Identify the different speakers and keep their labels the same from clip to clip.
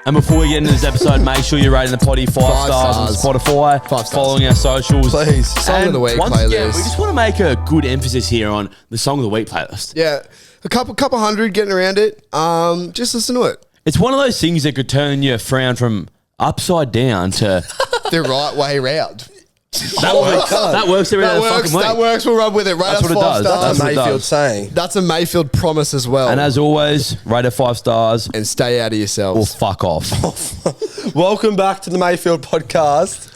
Speaker 1: And before we get into this episode, make sure you're rating the potty 5 stars on Spotify,
Speaker 2: 5 stars.
Speaker 1: following our socials.
Speaker 2: Please. Song of the week
Speaker 1: once
Speaker 2: playlist.
Speaker 1: again, we just want to make a good emphasis here on the Song of the Week playlist.
Speaker 2: Yeah, a couple hundred getting around it. Just listen to it.
Speaker 1: It's one of those things that could turn your frown from upside down to...
Speaker 2: The right way round.
Speaker 1: That works every day of the fucking week.
Speaker 2: That works. We'll run with it. Rate
Speaker 1: That's
Speaker 2: us
Speaker 1: what it
Speaker 2: 5
Speaker 1: does.
Speaker 2: stars.
Speaker 1: That's what it
Speaker 3: Mayfield
Speaker 1: does.
Speaker 3: saying.
Speaker 2: That's a Mayfield promise as well.
Speaker 1: And as always, rate it 5 stars
Speaker 2: and stay out of
Speaker 1: or
Speaker 2: yourselves.
Speaker 1: fuck off.
Speaker 3: Welcome back to the Mayfield podcast.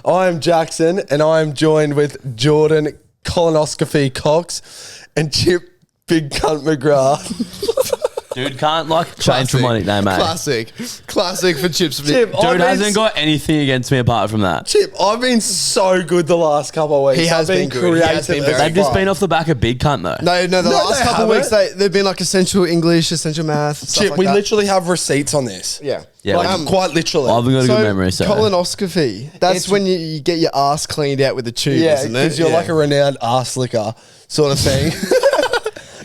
Speaker 3: I am Jackson and I am joined with Jordan Colonoscopy Cox and Chip Big Cunt McGrath.
Speaker 1: Dude can't change from my nickname, mate.
Speaker 2: Classic for Chip's.
Speaker 3: Chip,
Speaker 1: Dude hasn't got anything against me apart from that.
Speaker 3: Chip, I've been so good the last couple of weeks.
Speaker 2: He has
Speaker 3: I've
Speaker 2: been good. He has been very
Speaker 1: They've just been off the back of Big Cunt though.
Speaker 2: No, the last
Speaker 3: they
Speaker 2: couple of weeks
Speaker 3: haven't.
Speaker 2: they've been like essential English, essential math. Stuff
Speaker 3: Chip,
Speaker 2: like
Speaker 3: we
Speaker 2: that.
Speaker 3: literally have receipts on this.
Speaker 2: Yeah.
Speaker 1: Yeah,
Speaker 3: Like, quite literally.
Speaker 1: I've got a
Speaker 2: So
Speaker 1: good memory, so...
Speaker 2: colonoscopy. That's
Speaker 3: It's-
Speaker 2: when you get your ass cleaned out with a tube,
Speaker 3: yeah,
Speaker 2: isn't it?
Speaker 3: because you're like a renowned ass licker sort of thing.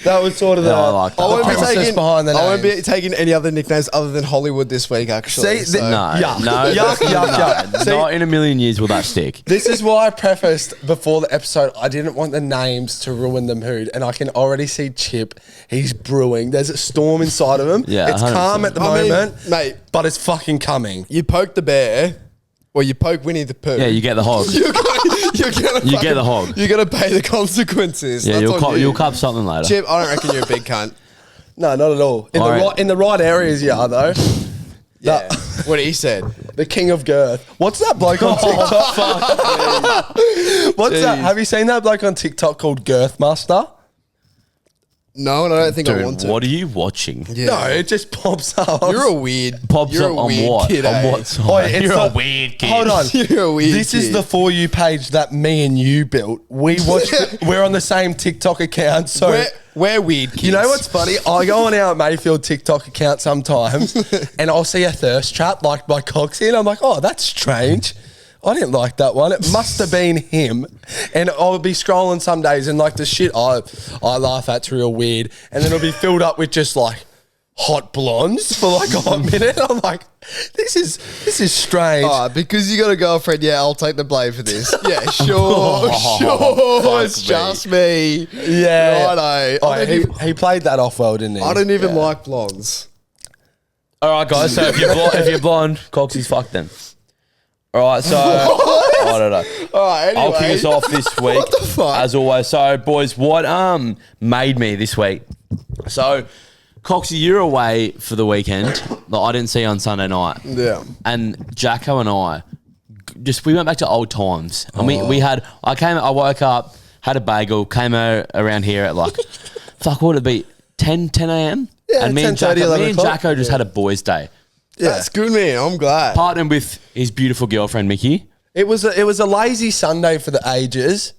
Speaker 3: That was sort of the,
Speaker 1: Yeah, I like that.
Speaker 2: I won't be
Speaker 3: premises
Speaker 2: taking.
Speaker 3: behind the
Speaker 2: I won't be
Speaker 3: names.
Speaker 2: taking any other nicknames other than Hollywood this week. Actually,
Speaker 3: See,
Speaker 2: so.
Speaker 1: No,
Speaker 3: Yuck.
Speaker 1: no.
Speaker 3: Yuck, yuck. See-
Speaker 1: Not in a million years will that stick.
Speaker 3: This is why I prefaced before the episode, I didn't want the names to ruin the mood. And I can already see Chip, he's brewing. There's a storm inside of him.
Speaker 1: Yeah,
Speaker 3: it's
Speaker 1: 100%.
Speaker 3: calm at the
Speaker 2: I mean,
Speaker 3: moment,
Speaker 2: mate.
Speaker 3: but it's fucking coming.
Speaker 2: You poke the bear, or you poke Winnie the Pooh.
Speaker 1: Yeah, you get the hog.
Speaker 2: You
Speaker 1: get the hog.
Speaker 2: You're gonna pay the consequences.
Speaker 1: Yeah,
Speaker 2: That's on you.
Speaker 1: you'll cop something later.
Speaker 2: Chip, I don't reckon you're a big cunt.
Speaker 3: No, not at all.
Speaker 1: Alright.
Speaker 3: In the right areas, you are, though.
Speaker 2: Yeah, what he said.
Speaker 3: The king of girth. What's that bloke on TikTok? What's that? Have you seen that bloke on TikTok called Girthmaster?
Speaker 2: No, and I don't think I want
Speaker 1: Dude,
Speaker 2: to.
Speaker 1: what are you watching?
Speaker 2: Yeah.
Speaker 3: No, it just pops up.
Speaker 2: You're a weird.
Speaker 1: Pops
Speaker 2: you're
Speaker 1: up
Speaker 2: a
Speaker 1: on
Speaker 2: weird
Speaker 1: what?
Speaker 2: Kid,
Speaker 1: On
Speaker 2: eh?
Speaker 1: what side?
Speaker 3: Oh, it's
Speaker 1: You're
Speaker 3: not-
Speaker 1: a weird kid.
Speaker 3: Hold on.
Speaker 2: You're a weird
Speaker 3: This is
Speaker 2: kid.
Speaker 3: the For You page that me and you built. We watched we're on the same TikTok account. So
Speaker 2: We're weird kids.
Speaker 3: you know what's funny? I go on our Mayfield TikTok account sometimes and I'll see a thirst trap like by Coxie and I'm like, oh, that's strange. I didn't like that one. It must have been him. And I'll be scrolling some days and like the shit I laugh at's real weird. And then it'll be filled up with just like hot blondes for like a hot minute. I'm like, this is strange.
Speaker 2: Oh, because you got a girlfriend, yeah, I'll take the blame for this. Yeah, sure, sure. It's just me.
Speaker 3: Yeah.
Speaker 2: Righto.
Speaker 3: Oh, he played that off well, didn't he?
Speaker 2: I don't even like blondes.
Speaker 1: All right, guys. So if you're blonde, Coxie's fucked then. All right, so I don't know.
Speaker 2: All right, anyway.
Speaker 1: I'll kick us off this week.
Speaker 2: What the fuck?
Speaker 1: As always. So, boys, what made me this week? So, Coxie, you're away for the weekend that I didn't see on Sunday night.
Speaker 2: Yeah.
Speaker 1: And Jacko and I we went back to old times. And I woke up, had a bagel, came around here at like fuck, what would it be? 10 a.m?
Speaker 3: Yeah,
Speaker 1: and me and
Speaker 3: 10:30, 11 o'clock.
Speaker 1: Jacko just had a boys' day.
Speaker 2: That's good, man. I'm glad.
Speaker 1: Partnered with his beautiful girlfriend, Mickey.
Speaker 3: It was a lazy Sunday for the ages.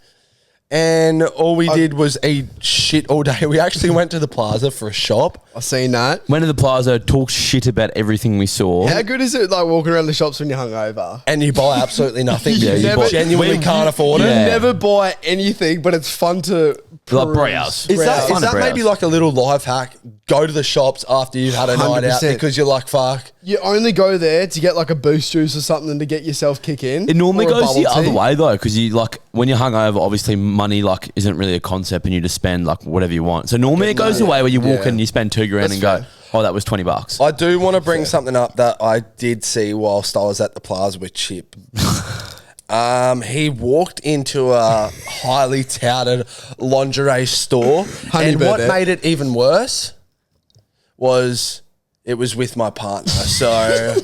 Speaker 3: And all we did was eat shit all day. We actually went to the plaza for a shop.
Speaker 2: I've seen that.
Speaker 1: Went to the plaza, talked shit about everything we saw.
Speaker 2: How good is it like walking around the shops when you're hungover?
Speaker 3: And you buy absolutely nothing.
Speaker 2: Yeah,
Speaker 3: you
Speaker 2: you
Speaker 3: genuinely can't afford
Speaker 2: You
Speaker 3: it.
Speaker 1: Yeah.
Speaker 2: never buy anything, but it's fun to
Speaker 1: Like
Speaker 2: peruse.
Speaker 1: browse.
Speaker 3: Is
Speaker 1: Fun
Speaker 3: that
Speaker 1: to browse.
Speaker 3: maybe like a little life hack? Go to the shops after you've had a night out
Speaker 2: 100%.
Speaker 3: because you're like, fuck.
Speaker 2: You only go there to get like a boost juice or something to get yourself kick in.
Speaker 1: It normally
Speaker 2: or a
Speaker 1: goes the
Speaker 2: bubble
Speaker 1: other
Speaker 2: tea.
Speaker 1: way though, because you like when you're hungover, obviously money like isn't really a concept, and you just spend like whatever you want. So normally it goes the way where you walk in and you spend $2 grand and go, oh, that was $20.
Speaker 3: I do want to bring something up that I did see whilst I was at the plaza with Chip. He walked into a highly touted lingerie store, and
Speaker 2: Honeybird
Speaker 3: what
Speaker 2: there.
Speaker 3: made it even worse was it was with my partner. So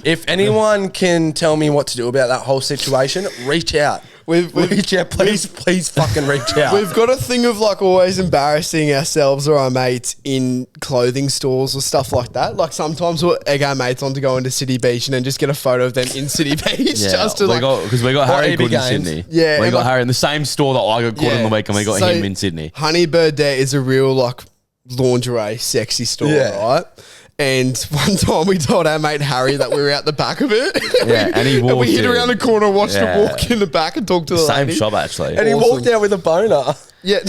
Speaker 3: if anyone can tell me what to do about that whole situation, reach out. Reach out, please fucking reach out.
Speaker 2: We've got a thing of like always embarrassing ourselves or our mates in clothing stores or stuff like that. Like sometimes we'll egg our mates on to go into City Beach and then just get a photo of them in City Beach just to like.
Speaker 1: Because we got
Speaker 3: Or
Speaker 1: Harry
Speaker 3: EB
Speaker 1: good in
Speaker 3: Games.
Speaker 1: Sydney.
Speaker 2: Yeah,
Speaker 1: we
Speaker 2: and
Speaker 1: got
Speaker 2: like-
Speaker 1: Harry in the same store that I got caught in the week, and we got
Speaker 2: So,
Speaker 1: him in Sydney.
Speaker 2: Honeybird there is a real like lingerie sexy store,
Speaker 3: Yeah.
Speaker 2: right? And one time we told our mate Harry that we were out the back of it.
Speaker 1: Yeah, and he walked
Speaker 2: we hid
Speaker 1: in.
Speaker 2: around the corner, watched
Speaker 1: Yeah.
Speaker 2: him walk in the back and talk to the
Speaker 1: Same
Speaker 2: lady.
Speaker 1: shop actually.
Speaker 3: and he
Speaker 2: Awesome.
Speaker 3: walked out with a boner.
Speaker 2: Yeah.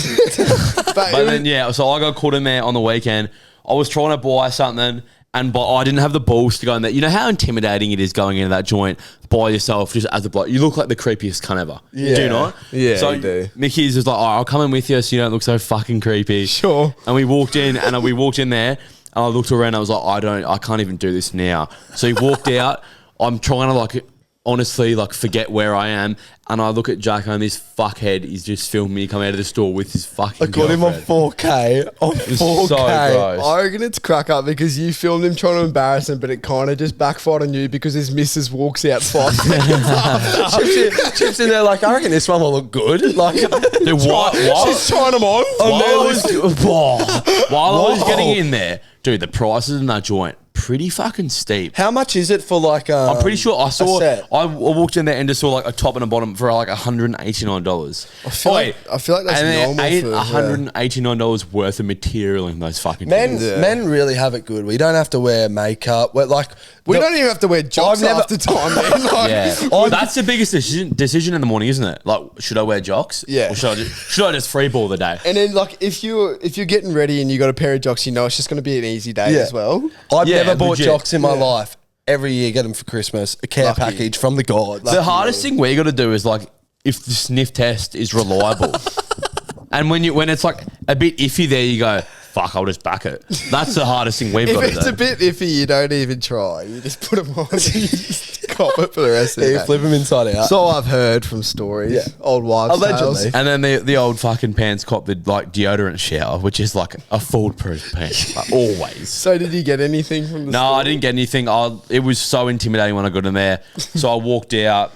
Speaker 1: But then, yeah, so I got caught in there on the weekend. I was trying to buy something, but I didn't have the balls to go in there. You know how intimidating it is going into that joint by yourself, just as a bloke. You look like the creepiest cunt ever.
Speaker 3: Yeah.
Speaker 1: Do you not?
Speaker 2: Yeah,
Speaker 1: So
Speaker 2: you do.
Speaker 1: Mickey's just like, all right, I'll come in with you so you don't look so fucking creepy.
Speaker 2: Sure.
Speaker 1: And we walked in, and we walked in there, and I looked around. I was like, I can't even do this now. So he walked out. I'm trying to like honestly like forget where I am, and I look at Jacko, and this fuckhead is just filming me coming out of the store with his fucking
Speaker 3: I got him on
Speaker 1: girlfriend.
Speaker 3: 4K. On
Speaker 1: It's
Speaker 3: 4K.
Speaker 1: so gross.
Speaker 2: I reckon it's crack up because you filmed him trying to embarrass him, but it kind of just backfired on you because his missus walks out 5 seconds after.
Speaker 3: Chips in there like, I reckon this one will look good. Like,
Speaker 1: Dude, what?
Speaker 2: She's trying him on.
Speaker 1: While I was
Speaker 3: Whoa.
Speaker 1: getting in there, dude, the prices in that joint pretty fucking steep.
Speaker 3: how much is it for like?
Speaker 1: I'm pretty sure I saw.
Speaker 3: set?
Speaker 1: I walked in there and just saw like a top and a bottom for like $189.
Speaker 2: I feel like that's
Speaker 1: and
Speaker 2: normal
Speaker 1: ain't
Speaker 2: for
Speaker 1: $189 worth of material in those fucking
Speaker 3: Men,
Speaker 1: things.
Speaker 3: men really have it good. We don't have to wear makeup. We're like,
Speaker 2: we don't even have to wear jocks
Speaker 3: I've never-
Speaker 2: after time, man. Like,
Speaker 1: Yeah, that's the biggest decision in the morning, isn't it? Like, should I wear jocks?
Speaker 2: Yeah.
Speaker 1: Or should I just free ball the day?
Speaker 2: And then like if you're getting ready and you got a pair of jocks, you know it's just going to be an easy day
Speaker 3: Yeah.
Speaker 2: as well.
Speaker 3: I've
Speaker 1: Yeah,
Speaker 3: never bought
Speaker 1: legit.
Speaker 3: jocks in my life. Every year, get them for Christmas. A care
Speaker 2: Lucky.
Speaker 3: package from the gods.
Speaker 1: The hardest thing we got to do is like if the sniff test is reliable, and when it's like a bit iffy, there you go. Fuck, I'll just back it. That's the hardest thing we've
Speaker 2: If
Speaker 1: got
Speaker 2: it's
Speaker 1: to
Speaker 2: a
Speaker 1: do.
Speaker 2: bit iffy, you don't even try. You just put them on and you just cop it for the rest of the
Speaker 3: You
Speaker 2: day.
Speaker 3: flip them inside out.
Speaker 2: So I've heard from stories,
Speaker 3: Yeah.
Speaker 2: old wives'
Speaker 3: Allegedly.
Speaker 2: tales.
Speaker 1: And then the old fucking pants cop the like deodorant shower, which is like a foolproof pants, like, always.
Speaker 2: So did you get anything from the
Speaker 1: No,
Speaker 2: store?
Speaker 1: I didn't get anything. It was so intimidating when I got in there. So I walked out,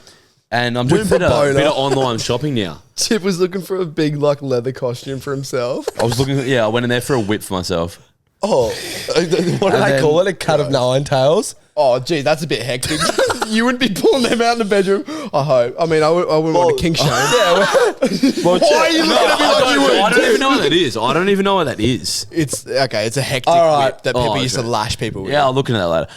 Speaker 1: and I'm doing a
Speaker 2: With
Speaker 1: bit
Speaker 2: a boner.
Speaker 1: of online shopping now.
Speaker 2: Chip was looking for a big like leather costume for himself.
Speaker 1: I was looking. Yeah, I went in there for a whip for myself.
Speaker 3: Oh, what do
Speaker 1: And
Speaker 3: they
Speaker 1: then-
Speaker 3: call it? A cut of nine tails?
Speaker 2: Oh, gee, that's a bit hectic. You wouldn't be pulling them out in the bedroom. I hope. I mean, I wouldn't want a kink shame.
Speaker 3: Well,
Speaker 2: Why are you
Speaker 1: No,
Speaker 2: looking at me
Speaker 1: I
Speaker 2: like you would?
Speaker 1: don't even know what that is. I don't even know what that is.
Speaker 2: It's okay. It's a hectic
Speaker 3: All right.
Speaker 2: whip that people
Speaker 1: Oh,
Speaker 2: used to
Speaker 1: okay.
Speaker 2: lash people with.
Speaker 1: Yeah, I'll look into that later.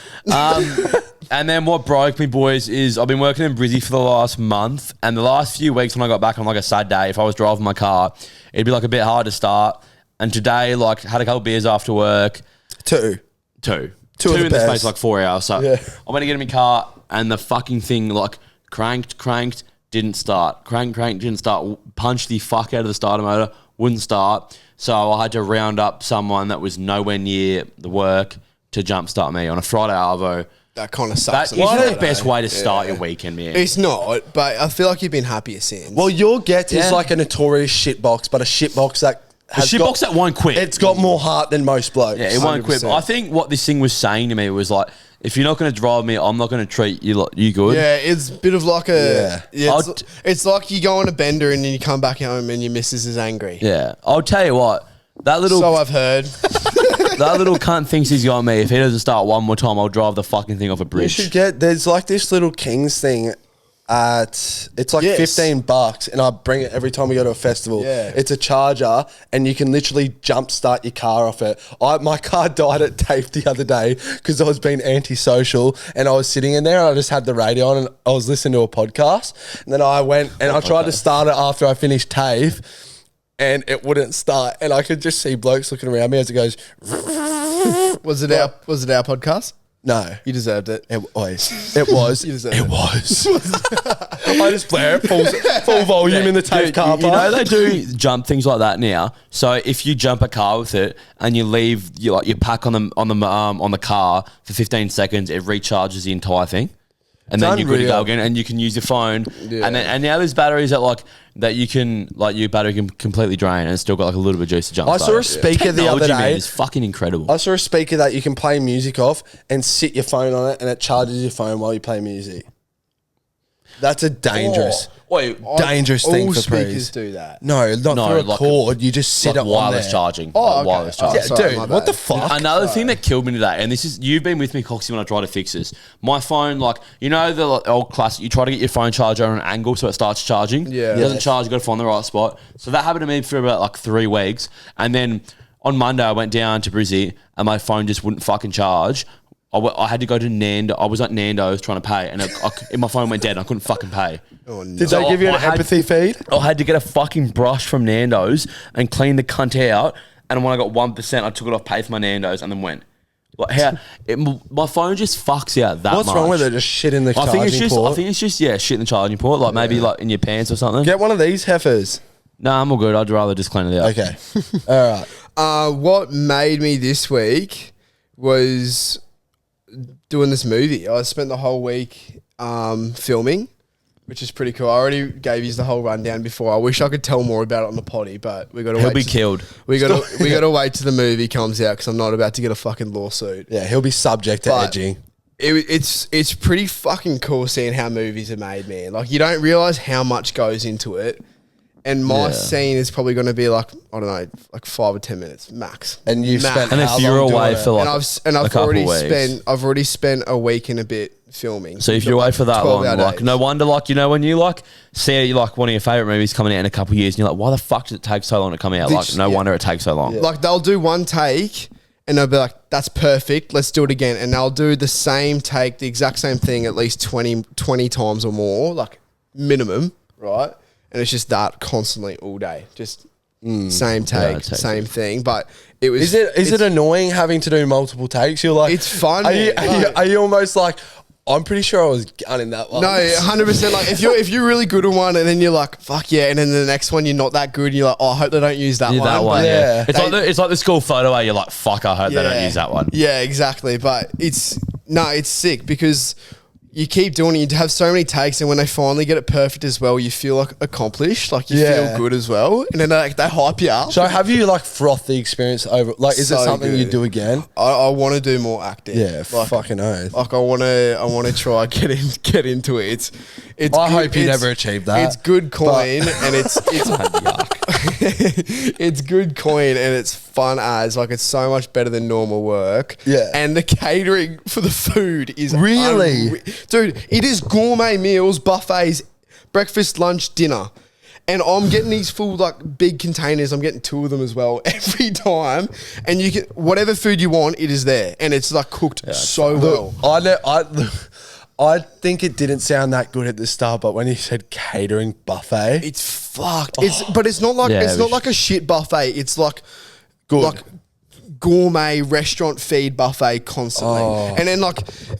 Speaker 1: And then what broke me, boys, is I've been working in Brizzy for the last month, and the last few weeks when I got back on like a sad day, if I was driving my car, it'd be like a bit hard to start. And today, like, had a couple beers after work.
Speaker 3: two.
Speaker 1: Two
Speaker 3: Two of the
Speaker 1: in the space
Speaker 3: best.
Speaker 1: of like 4 hours. So
Speaker 3: Yeah.
Speaker 1: I went to get in my car, and the fucking thing like cranked, didn't start. Cranked, didn't start. Punched the fuck out of the starter motor, wouldn't start. So I had to round up someone that was nowhere near the work to jumpstart me on a Friday arvo.
Speaker 2: That kind of sucks.
Speaker 1: That
Speaker 2: on
Speaker 1: isn't
Speaker 2: Friday.
Speaker 1: the best way to start your weekend, man.
Speaker 2: It's not, but I feel like you've been happier since.
Speaker 3: Well, your get is
Speaker 1: Yeah.
Speaker 3: like a notorious shitbox, but a shitbox that
Speaker 1: A
Speaker 3: has
Speaker 1: shitbox that won't quit.
Speaker 3: It's got more heart than most blokes.
Speaker 1: Yeah, it won't quit. But
Speaker 2: 100%.
Speaker 1: I think what this thing was saying to me was like, if you're not going to drive me, I'm not going to treat you you good.
Speaker 2: yeah, it's a bit of like a. Yeah,
Speaker 1: I'll
Speaker 2: it's like you go on a bender and then you come back home and your missus is angry.
Speaker 1: Yeah. I'll tell you what, that little
Speaker 2: So I've heard.
Speaker 1: that little cunt thinks he's got me. If he doesn't start one more time, I'll drive the fucking thing off a
Speaker 3: You
Speaker 1: bridge.
Speaker 3: should get. There's like this little Kings thing. It's like
Speaker 2: Yes.
Speaker 3: $15, and I bring it every time we go to a festival.
Speaker 2: Yeah.
Speaker 3: It's a charger, and you can literally jump start your car off it. My car died at TAFE the other day because I was being antisocial, and I was sitting in there, and I just had the radio on, and I was listening to a podcast, and then I went and I tried to start it after I finished TAFE, and it wouldn't start, and I could just see blokes looking around me as it goes.
Speaker 2: Was it our podcast?
Speaker 3: No,
Speaker 2: You deserved it.
Speaker 3: it was. It was.
Speaker 2: You deserve
Speaker 3: it
Speaker 2: it.
Speaker 3: was. I just blare it full volume in the TAFE
Speaker 1: Dude,
Speaker 3: car
Speaker 1: you know
Speaker 3: park.
Speaker 1: they do jump things like that now. So if you jump a car with it and you leave your pack on the car for 15 seconds, it recharges the entire thing, and then you're good to go
Speaker 3: unreal.
Speaker 1: again, and you can use your phone.
Speaker 2: Yeah.
Speaker 1: And now there's batteries that you can your battery can completely drain and it's still got like a little bit of juice to jump.
Speaker 3: I saw a speaker the other day.
Speaker 1: It's fucking incredible.
Speaker 3: I saw a speaker that you can play music off and sit your phone on it, and it charges your phone while you play music. That's a dangerous, dangerous thing
Speaker 2: All
Speaker 3: for
Speaker 2: speakers
Speaker 3: prees.
Speaker 2: do that.
Speaker 3: No, not
Speaker 1: No,
Speaker 3: for a
Speaker 1: like
Speaker 3: cord. You just sit
Speaker 1: like
Speaker 3: it on
Speaker 1: wireless
Speaker 3: there.
Speaker 1: charging.
Speaker 2: Oh,
Speaker 1: Like
Speaker 2: okay.
Speaker 1: wireless
Speaker 2: Oh,
Speaker 1: charging.
Speaker 3: Yeah,
Speaker 2: Sorry,
Speaker 3: dude,
Speaker 2: my
Speaker 3: what the
Speaker 2: bad.
Speaker 3: fuck?
Speaker 1: Another thing that killed me today, and this is you've been with me, Coxie, when I try to fix this. My phone, like you know the old classic, you try to get your phone charger on an angle so it starts charging.
Speaker 2: Yeah.
Speaker 1: it doesn't
Speaker 2: Yes.
Speaker 1: charge. You got to find the right spot. So that happened to me for about like 3 weeks, and then on Monday I went down to Brizzy and my phone just wouldn't fucking charge. I had to go to Nando. I was at Nando's trying to pay, and my phone went dead. And I couldn't fucking pay.
Speaker 2: Oh, no.
Speaker 3: Did
Speaker 1: So
Speaker 3: they give you
Speaker 1: I
Speaker 3: an
Speaker 1: had-
Speaker 3: empathy feed?
Speaker 1: I had to get a fucking brush from Nando's and clean the cunt out. And when I got 1%, I took it off, paid for my Nando's, and then went. Like my phone just fucks out that much.
Speaker 3: What's wrong with it? Just shit in the charging port?
Speaker 1: I think it's just shit in the charging port. Like maybe like in your pants or something.
Speaker 3: Get one of these heifers.
Speaker 1: Nah, I'm all good. I'd rather just clean it out.
Speaker 3: Okay. All right.
Speaker 2: What made me this week was doing this movie. I spent the whole week filming, which is pretty cool. I already gave you the whole rundown before. I wish I could tell more about it on the potty, but we got to wait.
Speaker 1: He'll be killed.
Speaker 2: We got to wait till the movie comes out because I'm not about to get a fucking lawsuit.
Speaker 3: Yeah, he'll be subject to edging.
Speaker 2: It's pretty fucking cool seeing how movies are made, man. Like you don't realize how much goes into it. And my scene is probably going to be like, I don't know, like 5 or 10 minutes max.
Speaker 3: And you've spent
Speaker 1: and
Speaker 3: how
Speaker 1: if you're
Speaker 3: long
Speaker 1: away
Speaker 3: doing
Speaker 1: for
Speaker 3: it?
Speaker 1: like
Speaker 2: I've already spent a week and a bit filming.
Speaker 1: So if you're away for that long,
Speaker 2: 12-hour
Speaker 1: like
Speaker 2: days.
Speaker 1: no wonder, like you know when you like see like one of your favorite movies coming out in a couple of years, and you're like, why the fuck does it take so long to come out? Like no wonder it takes so long.
Speaker 2: Like they'll do one take and they'll be like, that's perfect, let's do it again. And they'll do the same take, the exact same thing at least 20 times or more, like minimum, right? And it's just that constantly all day, just same take, same thing. But it was.
Speaker 3: Is it annoying having to do multiple takes? You're like,
Speaker 2: it's fun.
Speaker 3: Are you almost like, I'm pretty sure I was gunning that one.
Speaker 2: No, 100%. Like if you're really good at one, and then you're like, fuck yeah, and then the next one you're not that good, and you're like, oh, I hope they don't use that one.
Speaker 1: That one,
Speaker 2: But
Speaker 3: yeah.
Speaker 1: It's like the school photo where you're like, fuck, I hope they don't use that one.
Speaker 2: Yeah, exactly. But it's sick because you keep doing it. You have so many takes, and when they finally get it perfect as well, you feel like accomplished, like you feel good as well, and then they hype you up.
Speaker 3: So have you like frothed the experience over? Like, is it
Speaker 2: So
Speaker 3: something you
Speaker 2: good.
Speaker 3: do again?
Speaker 2: I want to do more acting.
Speaker 3: Yeah,
Speaker 2: like,
Speaker 3: fucking oath.
Speaker 2: Like I want to try get into it. It's.
Speaker 3: I hope you
Speaker 2: it's-
Speaker 3: never achieve that.
Speaker 2: It's good coin, and it's it's good coin, and it's fun as like it's so much better than normal work.
Speaker 3: Yeah.
Speaker 2: And the catering for the food is
Speaker 3: Really?
Speaker 2: dude. It is gourmet meals, buffets, breakfast, lunch, dinner. And I'm getting these full like big containers. I'm getting 2 of them as well every time. And you get whatever food you want, it is there, and it's like cooked so well.
Speaker 3: I think it didn't sound that good at the start, but when you said catering buffet,
Speaker 2: It's fucked. But it's not like
Speaker 1: Yeah,
Speaker 2: it's not like a shit buffet. It's like
Speaker 3: Good.
Speaker 2: like gourmet restaurant feed buffet constantly. And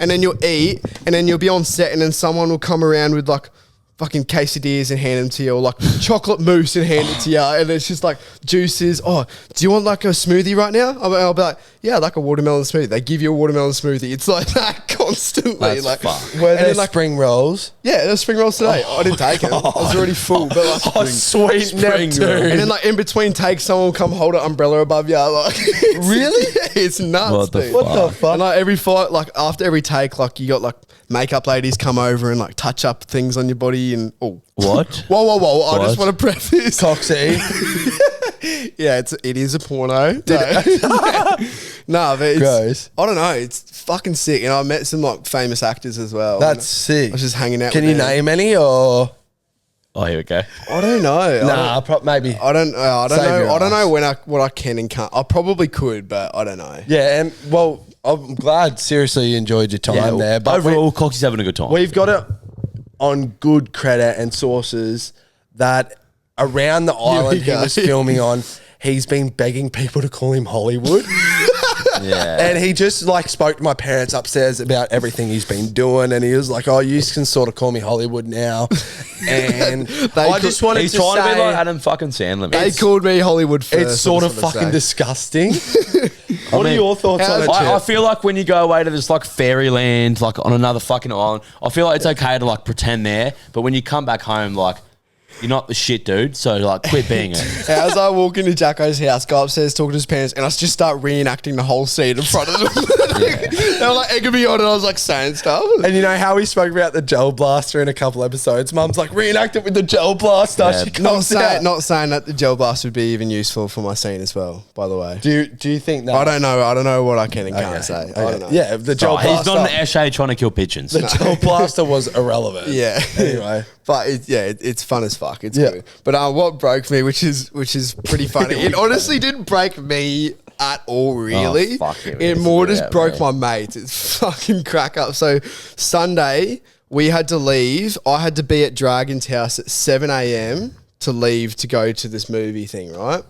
Speaker 2: then you'll eat, and then you'll be on set, and then someone will come around with like fucking quesadillas and hand them to you, or like chocolate mousse and hand it to you, and it's just like juices. Oh, do you want like a smoothie right now? I'll be like, yeah, like a watermelon smoothie. They give you a watermelon smoothie. It's like that constantly.
Speaker 1: That's
Speaker 2: like,
Speaker 1: fucked.
Speaker 3: were
Speaker 2: and
Speaker 3: there
Speaker 2: then, like,
Speaker 3: spring rolls?
Speaker 2: yeah, there's spring rolls today. I didn't take it. I was already full. But like,
Speaker 3: Oh, sweet
Speaker 1: spring
Speaker 3: Neptune.
Speaker 2: and then like in between takes, someone will come hold an umbrella above you. Like,
Speaker 3: Really?
Speaker 2: it's nuts.
Speaker 1: What the
Speaker 2: dude.
Speaker 1: fuck?
Speaker 3: What the fuck?
Speaker 2: And like every fight, like after every take, like you got like makeup ladies come over and like touch up things on your body and
Speaker 1: What?
Speaker 2: Whoa! I just
Speaker 1: What?
Speaker 2: want to preface.
Speaker 3: Coxie.
Speaker 2: Yeah, it is a porno. No, but it's,
Speaker 3: Gross.
Speaker 2: I don't know. It's fucking sick, and I met some like famous actors as well.
Speaker 3: That's sick.
Speaker 2: I was just hanging out.
Speaker 3: Can
Speaker 2: with
Speaker 3: you
Speaker 2: them.
Speaker 3: name any or?
Speaker 1: Oh, here we go.
Speaker 2: I don't know.
Speaker 3: Maybe.
Speaker 2: I don't know. I don't
Speaker 3: Save
Speaker 2: know.
Speaker 3: your
Speaker 2: I don't know
Speaker 3: ass.
Speaker 2: what I can and can't. I probably could, but I don't know.
Speaker 3: Yeah, and well, I'm glad. Seriously, you enjoyed your time there. But
Speaker 1: overall, Coxie's having a good time.
Speaker 3: we've got it on good credit and sources that around the island he
Speaker 2: go.
Speaker 3: was filming on, he's been begging people to call him Hollywood.
Speaker 1: Yeah.
Speaker 3: And he just like spoke to my parents upstairs about everything he's been doing, and he was like, "Oh, you can sort of call me Hollywood now." And I just wanted
Speaker 1: He's
Speaker 3: to
Speaker 1: trying to
Speaker 3: say,
Speaker 1: be like Adam fucking Sandler.
Speaker 2: They
Speaker 1: Man.
Speaker 2: called me Hollywood first.
Speaker 3: it's sort
Speaker 2: I
Speaker 3: of
Speaker 2: just wanna
Speaker 3: fucking
Speaker 2: say.
Speaker 3: disgusting. What are your thoughts on it,
Speaker 1: I
Speaker 3: Chip?
Speaker 1: feel like when you go away to this like fairyland, like on another fucking island, I feel like it's okay to like pretend there, but when you come back home, like you're not the shit dude, so like quit being it.
Speaker 2: As I walk into Jacko's house, go upstairs, talk to his parents, and I just start reenacting the whole scene in front of them. They were like egging me on, and I was like saying stuff.
Speaker 3: And you know how we spoke about the gel blaster in a couple episodes? Mum's like, reenact it with the gel blaster.
Speaker 1: Yeah.
Speaker 3: She comes out.
Speaker 2: Not saying that the gel blast would be even useful for my scene as well, by the way.
Speaker 3: Do you think that?
Speaker 2: I don't know. I don't know what I can and can't say. I don't know.
Speaker 3: Yeah, the gel
Speaker 1: Oh, he's
Speaker 3: blaster.
Speaker 1: not an Eshay trying to kill pigeons.
Speaker 3: The gel blaster was irrelevant.
Speaker 2: Yeah.
Speaker 3: Anyway.
Speaker 2: But it's fun as fuck. It's
Speaker 3: Yeah.
Speaker 2: good. But what broke me, which is pretty funny. It honestly didn't break me at all, really.
Speaker 1: Oh, fuck it,
Speaker 2: It
Speaker 1: man.
Speaker 2: more
Speaker 1: It's
Speaker 2: just
Speaker 1: about
Speaker 2: broke
Speaker 1: me.
Speaker 2: my mates. It's fucking crack up. So Sunday we had to leave. I had to be at Dragon's house at 7 a.m. to leave to go to this movie thing, right?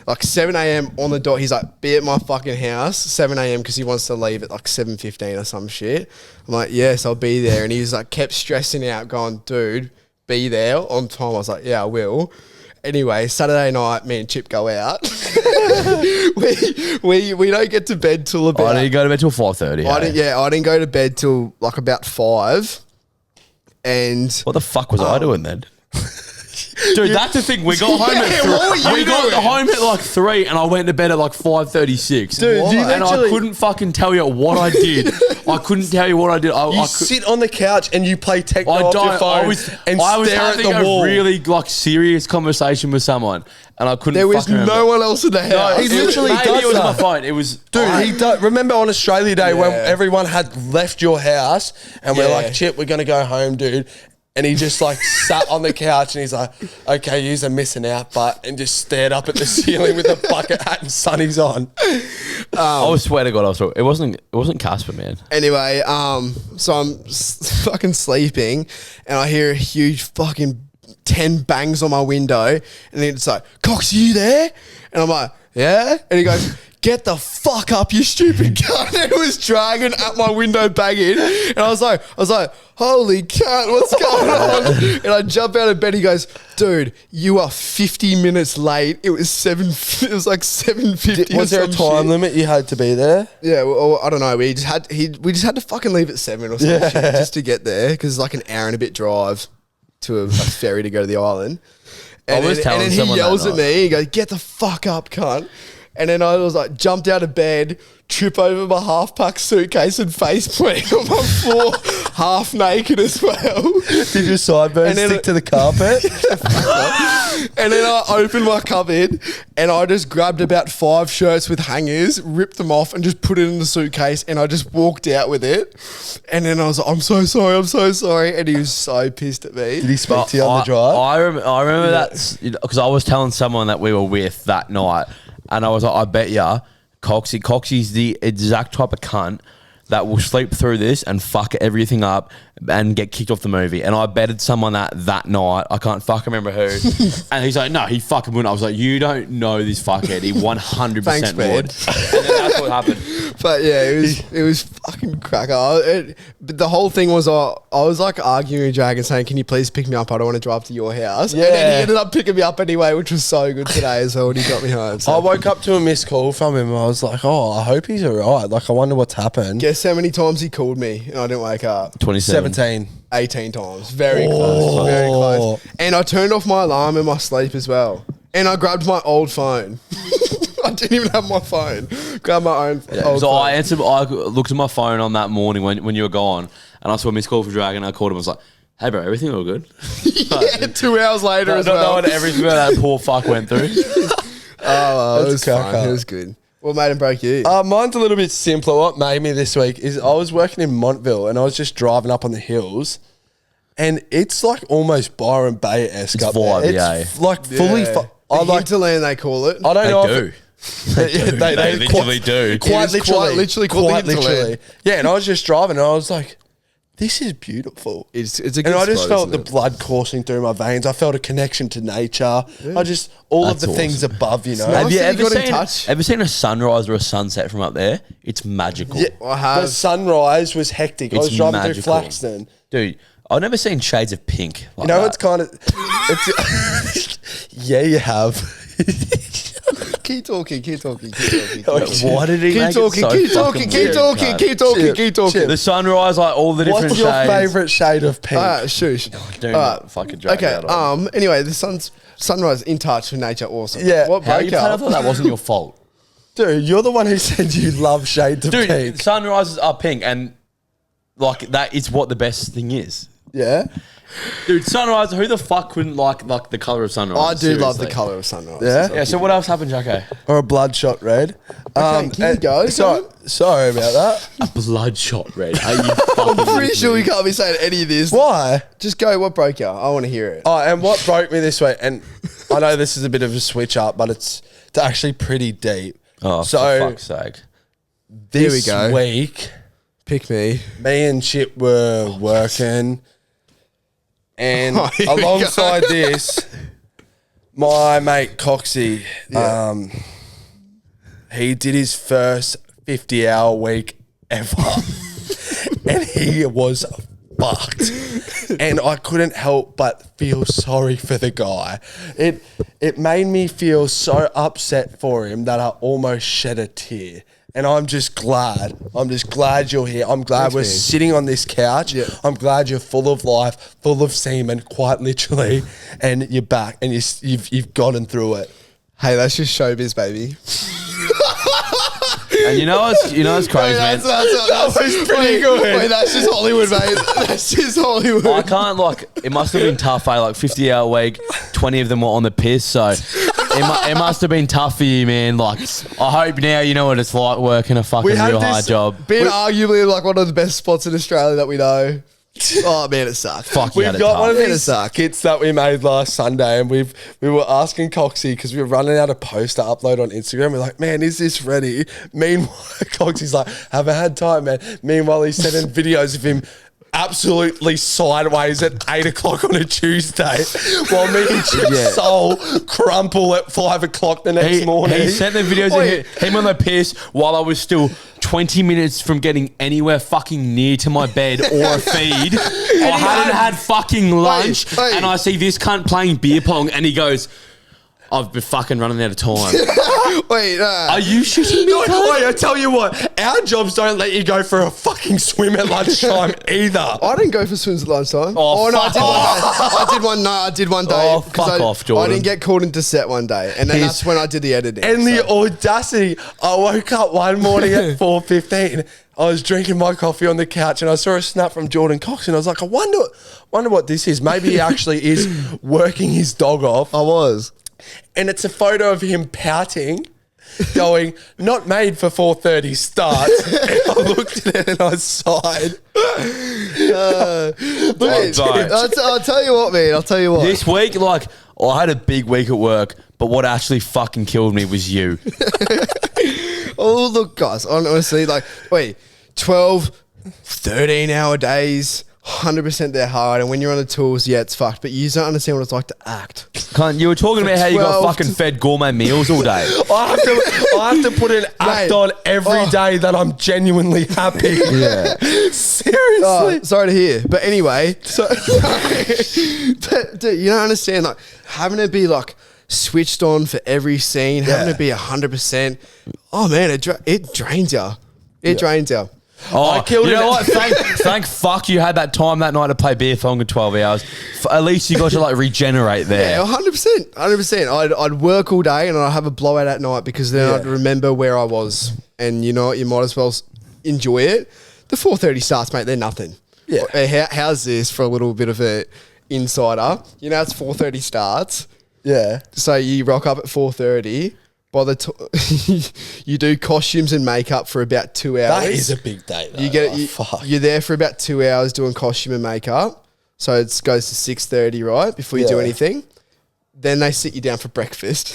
Speaker 2: Like 7 a.m. on the dot. He's like, be at my fucking house 7 a.m. because he wants to leave at like 7:15 or some shit. I'm like, yes, I'll be there. And he was like, kept stressing out, going, dude, be there on time. I was like, yeah, I will. Anyway, Saturday night, me and Chip go out. we don't get to bed till about.
Speaker 1: I didn't go to bed till 5:30.
Speaker 2: I didn't go to bed till like about 5. And
Speaker 1: What the fuck was I doing then? Dude, that's the thing. We got home at 3.
Speaker 2: what were you
Speaker 1: We got
Speaker 2: doing?
Speaker 1: home at like 3, and I went to bed at like 5:36.
Speaker 3: Dude, you
Speaker 1: and I
Speaker 3: literally-
Speaker 1: couldn't fucking tell you what I did. I couldn't tell you what I did.
Speaker 3: You
Speaker 1: I could,
Speaker 3: sit on the couch and you play techno
Speaker 1: I
Speaker 3: off
Speaker 1: don't.
Speaker 3: your phone
Speaker 1: I was
Speaker 3: stare at
Speaker 1: having
Speaker 3: the wall.
Speaker 1: a really like serious conversation with someone, and I couldn't.
Speaker 2: there was
Speaker 1: fucking remember.
Speaker 2: no one else in the house.
Speaker 3: he literally
Speaker 1: Maybe
Speaker 3: does
Speaker 1: it was
Speaker 3: that.
Speaker 1: my phone. It was
Speaker 3: Dude, he does. Remember on Australia Day when
Speaker 2: Yeah.
Speaker 3: everyone had left your house and we're
Speaker 2: Yeah.
Speaker 3: like, Chip, we're going to go home, dude. And he just like sat on the couch and he's like, okay, you're missing out, but, and just stared up at the ceiling with a bucket hat and sunnies on.
Speaker 1: I swear to God, I was. It wasn't Casper, man.
Speaker 2: Anyway, so I'm fucking sleeping and I hear a huge fucking 10 bangs on my window and then it's like, Cox, you there? And I'm like, yeah? And he goes, get the fuck up, you stupid cunt. And it was dragging at my window banging. And I was like, holy cunt, what's going on? And I jump out of bed. He goes, dude, you are 50 minutes late. It was like 7:50.
Speaker 3: Was there a time limit you had to be there?
Speaker 2: Yeah, well, I don't know. We just had to fucking leave at 7 or something just to get there because it's like an hour and a bit drive to a ferry to go to the island. And
Speaker 1: was telling
Speaker 2: then he
Speaker 1: someone that
Speaker 2: yells at
Speaker 1: night.
Speaker 2: me. He goes, "Get the fuck up, cunt!" And then I was like, jumped out of bed, trip over my half-packed suitcase and face plant on my floor, half naked as well.
Speaker 3: Did your sideburns
Speaker 2: And then
Speaker 3: stick to the carpet?
Speaker 2: And then I opened my cupboard and I just grabbed about 5 shirts with hangers, ripped them off and just put it in the suitcase and I just walked out with it. And then I was like, I'm so sorry. And he was so pissed at me.
Speaker 3: Did he speak to you on the drive?
Speaker 1: I remember that because I was telling someone that we were with that night, and I was like, I bet ya, Coxie's the exact type of cunt that will sleep through this and fuck everything up and get kicked off the movie. And I betted someone that night. I can't fucking remember who. And he's like, no, he fucking wouldn't. I was like, you don't know this fuckhead. He 100%
Speaker 2: Thanks, man.
Speaker 1: would. And then that's what happened.
Speaker 2: But yeah, it was fucking cracker. But the whole thing was I was like arguing with Dragon saying, can you please pick me up? I don't want to drive to your house.
Speaker 3: Yeah.
Speaker 2: And then he ended up picking me up anyway, which was so good today as well when he got me home. So
Speaker 3: I woke up to a missed call from him. I was like, oh, I hope he's all right. Like, I wonder what's happened.
Speaker 2: guess how many times he called me and I didn't wake up?
Speaker 1: 27.
Speaker 3: 17.
Speaker 2: 18 times. Very close. Very close. And I turned off my alarm in my sleep as well. And I grabbed my old phone. I didn't even have my phone. Grabbed my own old
Speaker 1: So
Speaker 2: phone.
Speaker 1: I looked at my phone on that morning when you were gone, and I saw a missed call for Dragon. I called him. I was like, "Hey, bro, everything all good?"
Speaker 2: Yeah, 2 hours later as
Speaker 1: Not
Speaker 2: well.
Speaker 1: knowing everything that poor fuck went through.
Speaker 2: Oh, it was
Speaker 3: That's
Speaker 2: fun.
Speaker 3: cracker.
Speaker 2: It was good. What made him break you?
Speaker 3: Mine's a little bit simpler. What made me this week is I was working in Montville and I was just driving up on the hills, and it's like almost Byron Bay-esque
Speaker 1: It's
Speaker 3: up
Speaker 1: vibe,
Speaker 3: there.
Speaker 1: yeah.
Speaker 3: It's like fully.
Speaker 2: Yeah.
Speaker 3: I
Speaker 2: The
Speaker 3: like.
Speaker 2: hinterland, they call it.
Speaker 3: I don't know.
Speaker 1: They
Speaker 3: if
Speaker 1: do.
Speaker 3: it- they
Speaker 1: literally do.
Speaker 3: Quite
Speaker 2: It is
Speaker 3: literally.
Speaker 2: quite literally called the hinterland.
Speaker 3: Yeah, and I was just driving and I was like, this is beautiful.
Speaker 2: It's a good
Speaker 3: And I just
Speaker 2: spot,
Speaker 3: felt the
Speaker 2: isn't it?
Speaker 3: blood coursing through my veins. I felt a connection to nature. I just, all
Speaker 1: That's
Speaker 3: of the things
Speaker 1: awesome.
Speaker 3: above, you know.
Speaker 2: nice.
Speaker 1: Have you
Speaker 2: that you
Speaker 1: ever
Speaker 2: got in
Speaker 1: seen
Speaker 2: touch.
Speaker 1: Ever seen a sunrise or a sunset from up there? It's magical.
Speaker 3: Yeah,
Speaker 2: I have.
Speaker 3: the sunrise was hectic. I was
Speaker 1: It's
Speaker 3: driving
Speaker 1: magical.
Speaker 3: through Flaxton.
Speaker 1: Dude, I've never seen shades of pink. Like
Speaker 3: You know,
Speaker 1: that.
Speaker 3: it's kind of. It's, yeah, you have.
Speaker 2: Keep talking.
Speaker 1: Why did he
Speaker 2: Keep
Speaker 1: make it
Speaker 2: talking,
Speaker 1: so
Speaker 2: keep
Speaker 1: fucking
Speaker 2: talking, keep
Speaker 1: weird,
Speaker 2: talking,
Speaker 1: cunt?
Speaker 2: keep talking,
Speaker 3: Chip,
Speaker 2: keep talking.
Speaker 3: Chip.
Speaker 1: The sunrise, like all the different
Speaker 3: What's your
Speaker 1: shades.
Speaker 3: favourite shade of pink?
Speaker 2: Shush.
Speaker 1: Do not fucking drag
Speaker 2: Okay.
Speaker 1: that on.
Speaker 2: Anyway, the sunrise in touch with nature. Awesome.
Speaker 3: Yeah.
Speaker 2: What
Speaker 1: How you
Speaker 2: broke
Speaker 1: I
Speaker 2: up?
Speaker 1: thought that wasn't your fault.
Speaker 3: Dude, you're the one who said you love shades of
Speaker 1: Dude,
Speaker 3: pink.
Speaker 1: sunrises are pink, and like that is what the best thing is.
Speaker 3: Yeah.
Speaker 1: Dude, sunrise. Who the fuck couldn't like the color of sunrise?
Speaker 2: I do love the
Speaker 1: Seriously.
Speaker 2: color of sunrise.
Speaker 3: Yeah?
Speaker 1: Yeah. So what else happened, Jacko?
Speaker 3: Or a bloodshot red.
Speaker 2: Can you go?
Speaker 3: Sorry about that.
Speaker 1: A bloodshot red. Are you
Speaker 2: I'm
Speaker 1: fucking
Speaker 2: pretty sure we can't be saying any of this.
Speaker 3: Why?
Speaker 2: Just go. What broke you? I want to hear it.
Speaker 3: Oh, and what broke me this way, and I know this is a bit of a switch up, but it's actually pretty deep.
Speaker 1: Oh,
Speaker 3: So-
Speaker 1: for fuck's sake.
Speaker 3: This
Speaker 2: Here we go.
Speaker 3: week,
Speaker 2: Pick me.
Speaker 3: me and Chip were working, and
Speaker 2: Oh, here we
Speaker 3: alongside this, My mate Coxie, he did his first 50-hour week ever. And he was fucked. And I couldn't help but feel sorry for the guy. It made me feel so upset for him that I almost shed a tear. And I'm just glad. You're here. I'm glad we're sitting on this couch. Yeah. I'm glad you're full of life, full of semen, quite literally. And you're back and you've gotten through it.
Speaker 2: Hey, that's just showbiz, baby.
Speaker 1: And you know what's crazy, man?
Speaker 3: That was pretty good.
Speaker 2: Wait, that's just Hollywood, mate. That's just Hollywood.
Speaker 1: I can't, it must have been tough, eh? 50-hour week, 20 of them were on the piss, so it must have been tough for you, man. I hope now you know what it's like working a fucking real hard job.
Speaker 2: Being arguably one of the best spots in Australia that we know. Oh man, it sucks.
Speaker 1: Fuck,
Speaker 3: We've got one of these skits that we made last Sunday, and we were asking Coxie because we were running out of posts to upload on Instagram. We're like, man, is this ready? Meanwhile, Coxie's like, haven't had time, man. Meanwhile, he's sending videos of him absolutely sideways at 8 o'clock on a Tuesday, while me and Chip Soul crumple at 5 o'clock the next morning.
Speaker 1: He sent the videos of him on the piss while I was still 20 minutes from getting anywhere fucking near to my bed or a feed. I hadn't had fucking lunch, and I see this cunt playing beer pong, and he goes, I've been fucking running out of time.
Speaker 2: Wait,
Speaker 1: are you shitting me?
Speaker 3: Wait, I tell you what, our jobs don't let you go for a fucking swim at lunchtime either.
Speaker 2: I didn't go for swims at lunchtime.
Speaker 1: Oh,
Speaker 2: no, I did one day.
Speaker 1: Oh, fuck off, Jordan.
Speaker 2: I didn't get called into set one day, and then that's when I did the editing.
Speaker 3: And the audacity, I woke up one morning at 4:15. I was drinking my coffee on the couch and I saw a snap from Jordan Cox and I was like, I wonder what this is. Maybe he actually is working his dog off.
Speaker 2: I was.
Speaker 3: And it's a photo of him pouting, going, not made for 4:30 starts. And I looked at it and I sighed.
Speaker 2: I'll tell you what, man. I'll tell you what.
Speaker 1: This week, I had a big week at work, but what actually fucking killed me was you.
Speaker 2: Oh, look, guys, honestly, 12, 13-hour days, 100% they're hard. And when you're on the tools, it's fucked. But you don't understand what it's like to act.
Speaker 1: You were talking about how you got fucking fed gourmet meals all day.
Speaker 3: I have to put an act on every day that I'm genuinely happy.
Speaker 1: Yeah.
Speaker 3: Seriously.
Speaker 2: Sorry to hear. But anyway, but dude, you don't understand, having to be switched on for every scene, having to be 100%. Oh man, it drains you. It drains you.
Speaker 1: Oh, I killed it. You know what? Thank fuck you had that time that night to play beer pong in 12 hours. At least you got to regenerate there.
Speaker 2: Yeah, 100%. 100%. I'd work all day and I'd have a blowout at night because then I'd remember where I was. And you know what? You might as well enjoy it. The 4:30 starts, mate, they're nothing. Yeah. How's this for a little bit of a insider? You know, it's 4:30 starts.
Speaker 3: Yeah.
Speaker 2: So you rock up at 4:30. By the you do costumes and makeup for about 2 hours.
Speaker 3: That is a big day, though.
Speaker 2: You're there for about 2 hours doing costume and makeup. So it goes to 6:30, right, before you do anything. Then they sit you down for breakfast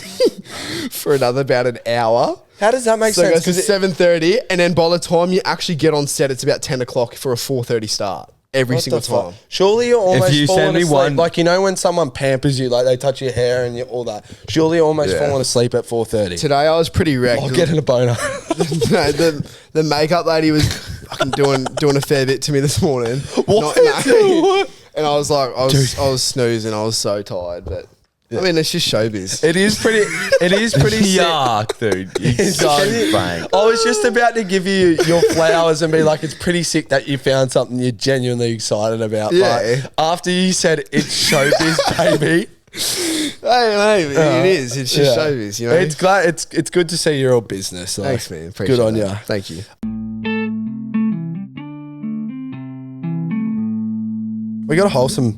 Speaker 2: for about an hour.
Speaker 3: How does that make sense?
Speaker 2: So it goes to 7:30, and then by the time you actually get on set, it's about 10 o'clock for a 4:30 start. Every single time.
Speaker 3: Surely you're almost
Speaker 1: you
Speaker 3: falling
Speaker 1: send me
Speaker 3: asleep.
Speaker 1: one-
Speaker 3: When someone pampers you, they touch your hair and all that. Surely you're almost falling asleep at 4:30.
Speaker 2: Today I was pretty wrecked.
Speaker 3: I'll get in a boner.
Speaker 2: No, the makeup lady was fucking doing a fair bit to me this morning.
Speaker 3: What?
Speaker 2: And I was I was snoozing. I was so tired, but I mean, it's just showbiz.
Speaker 3: It is pretty sick.
Speaker 1: Yuck, dude. It's so frank.
Speaker 3: I was just about to give you your flowers and be like, it's pretty sick that you found something you're genuinely excited about.
Speaker 2: Yeah.
Speaker 3: But after you said it's showbiz, baby.
Speaker 2: Hey, it is. It's just showbiz, you know.
Speaker 3: It's good to see you're all business.
Speaker 2: Thanks, man. Appreciate
Speaker 3: good on
Speaker 2: that.
Speaker 3: you.
Speaker 2: Thank you.
Speaker 3: We got a wholesome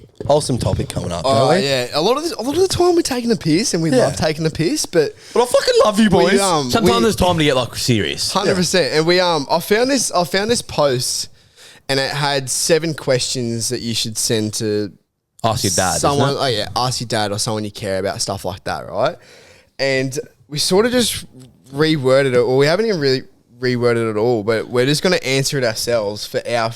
Speaker 3: topic coming up, don't we?
Speaker 2: Yeah. A lot of the time we're taking a piss, and we love taking a piss, but
Speaker 3: I fucking love you, boys.
Speaker 1: Sometimes there's time to get serious.
Speaker 2: 100%. And we I found this post, and it had 7 questions that you should send to
Speaker 1: Ask your dad.
Speaker 2: someone.
Speaker 1: Isn't it?
Speaker 2: Ask your dad or someone you care about, stuff like that, right? And we sort of just reworded it, or we haven't even really reworded it at all, but we're just going to answer it ourselves for our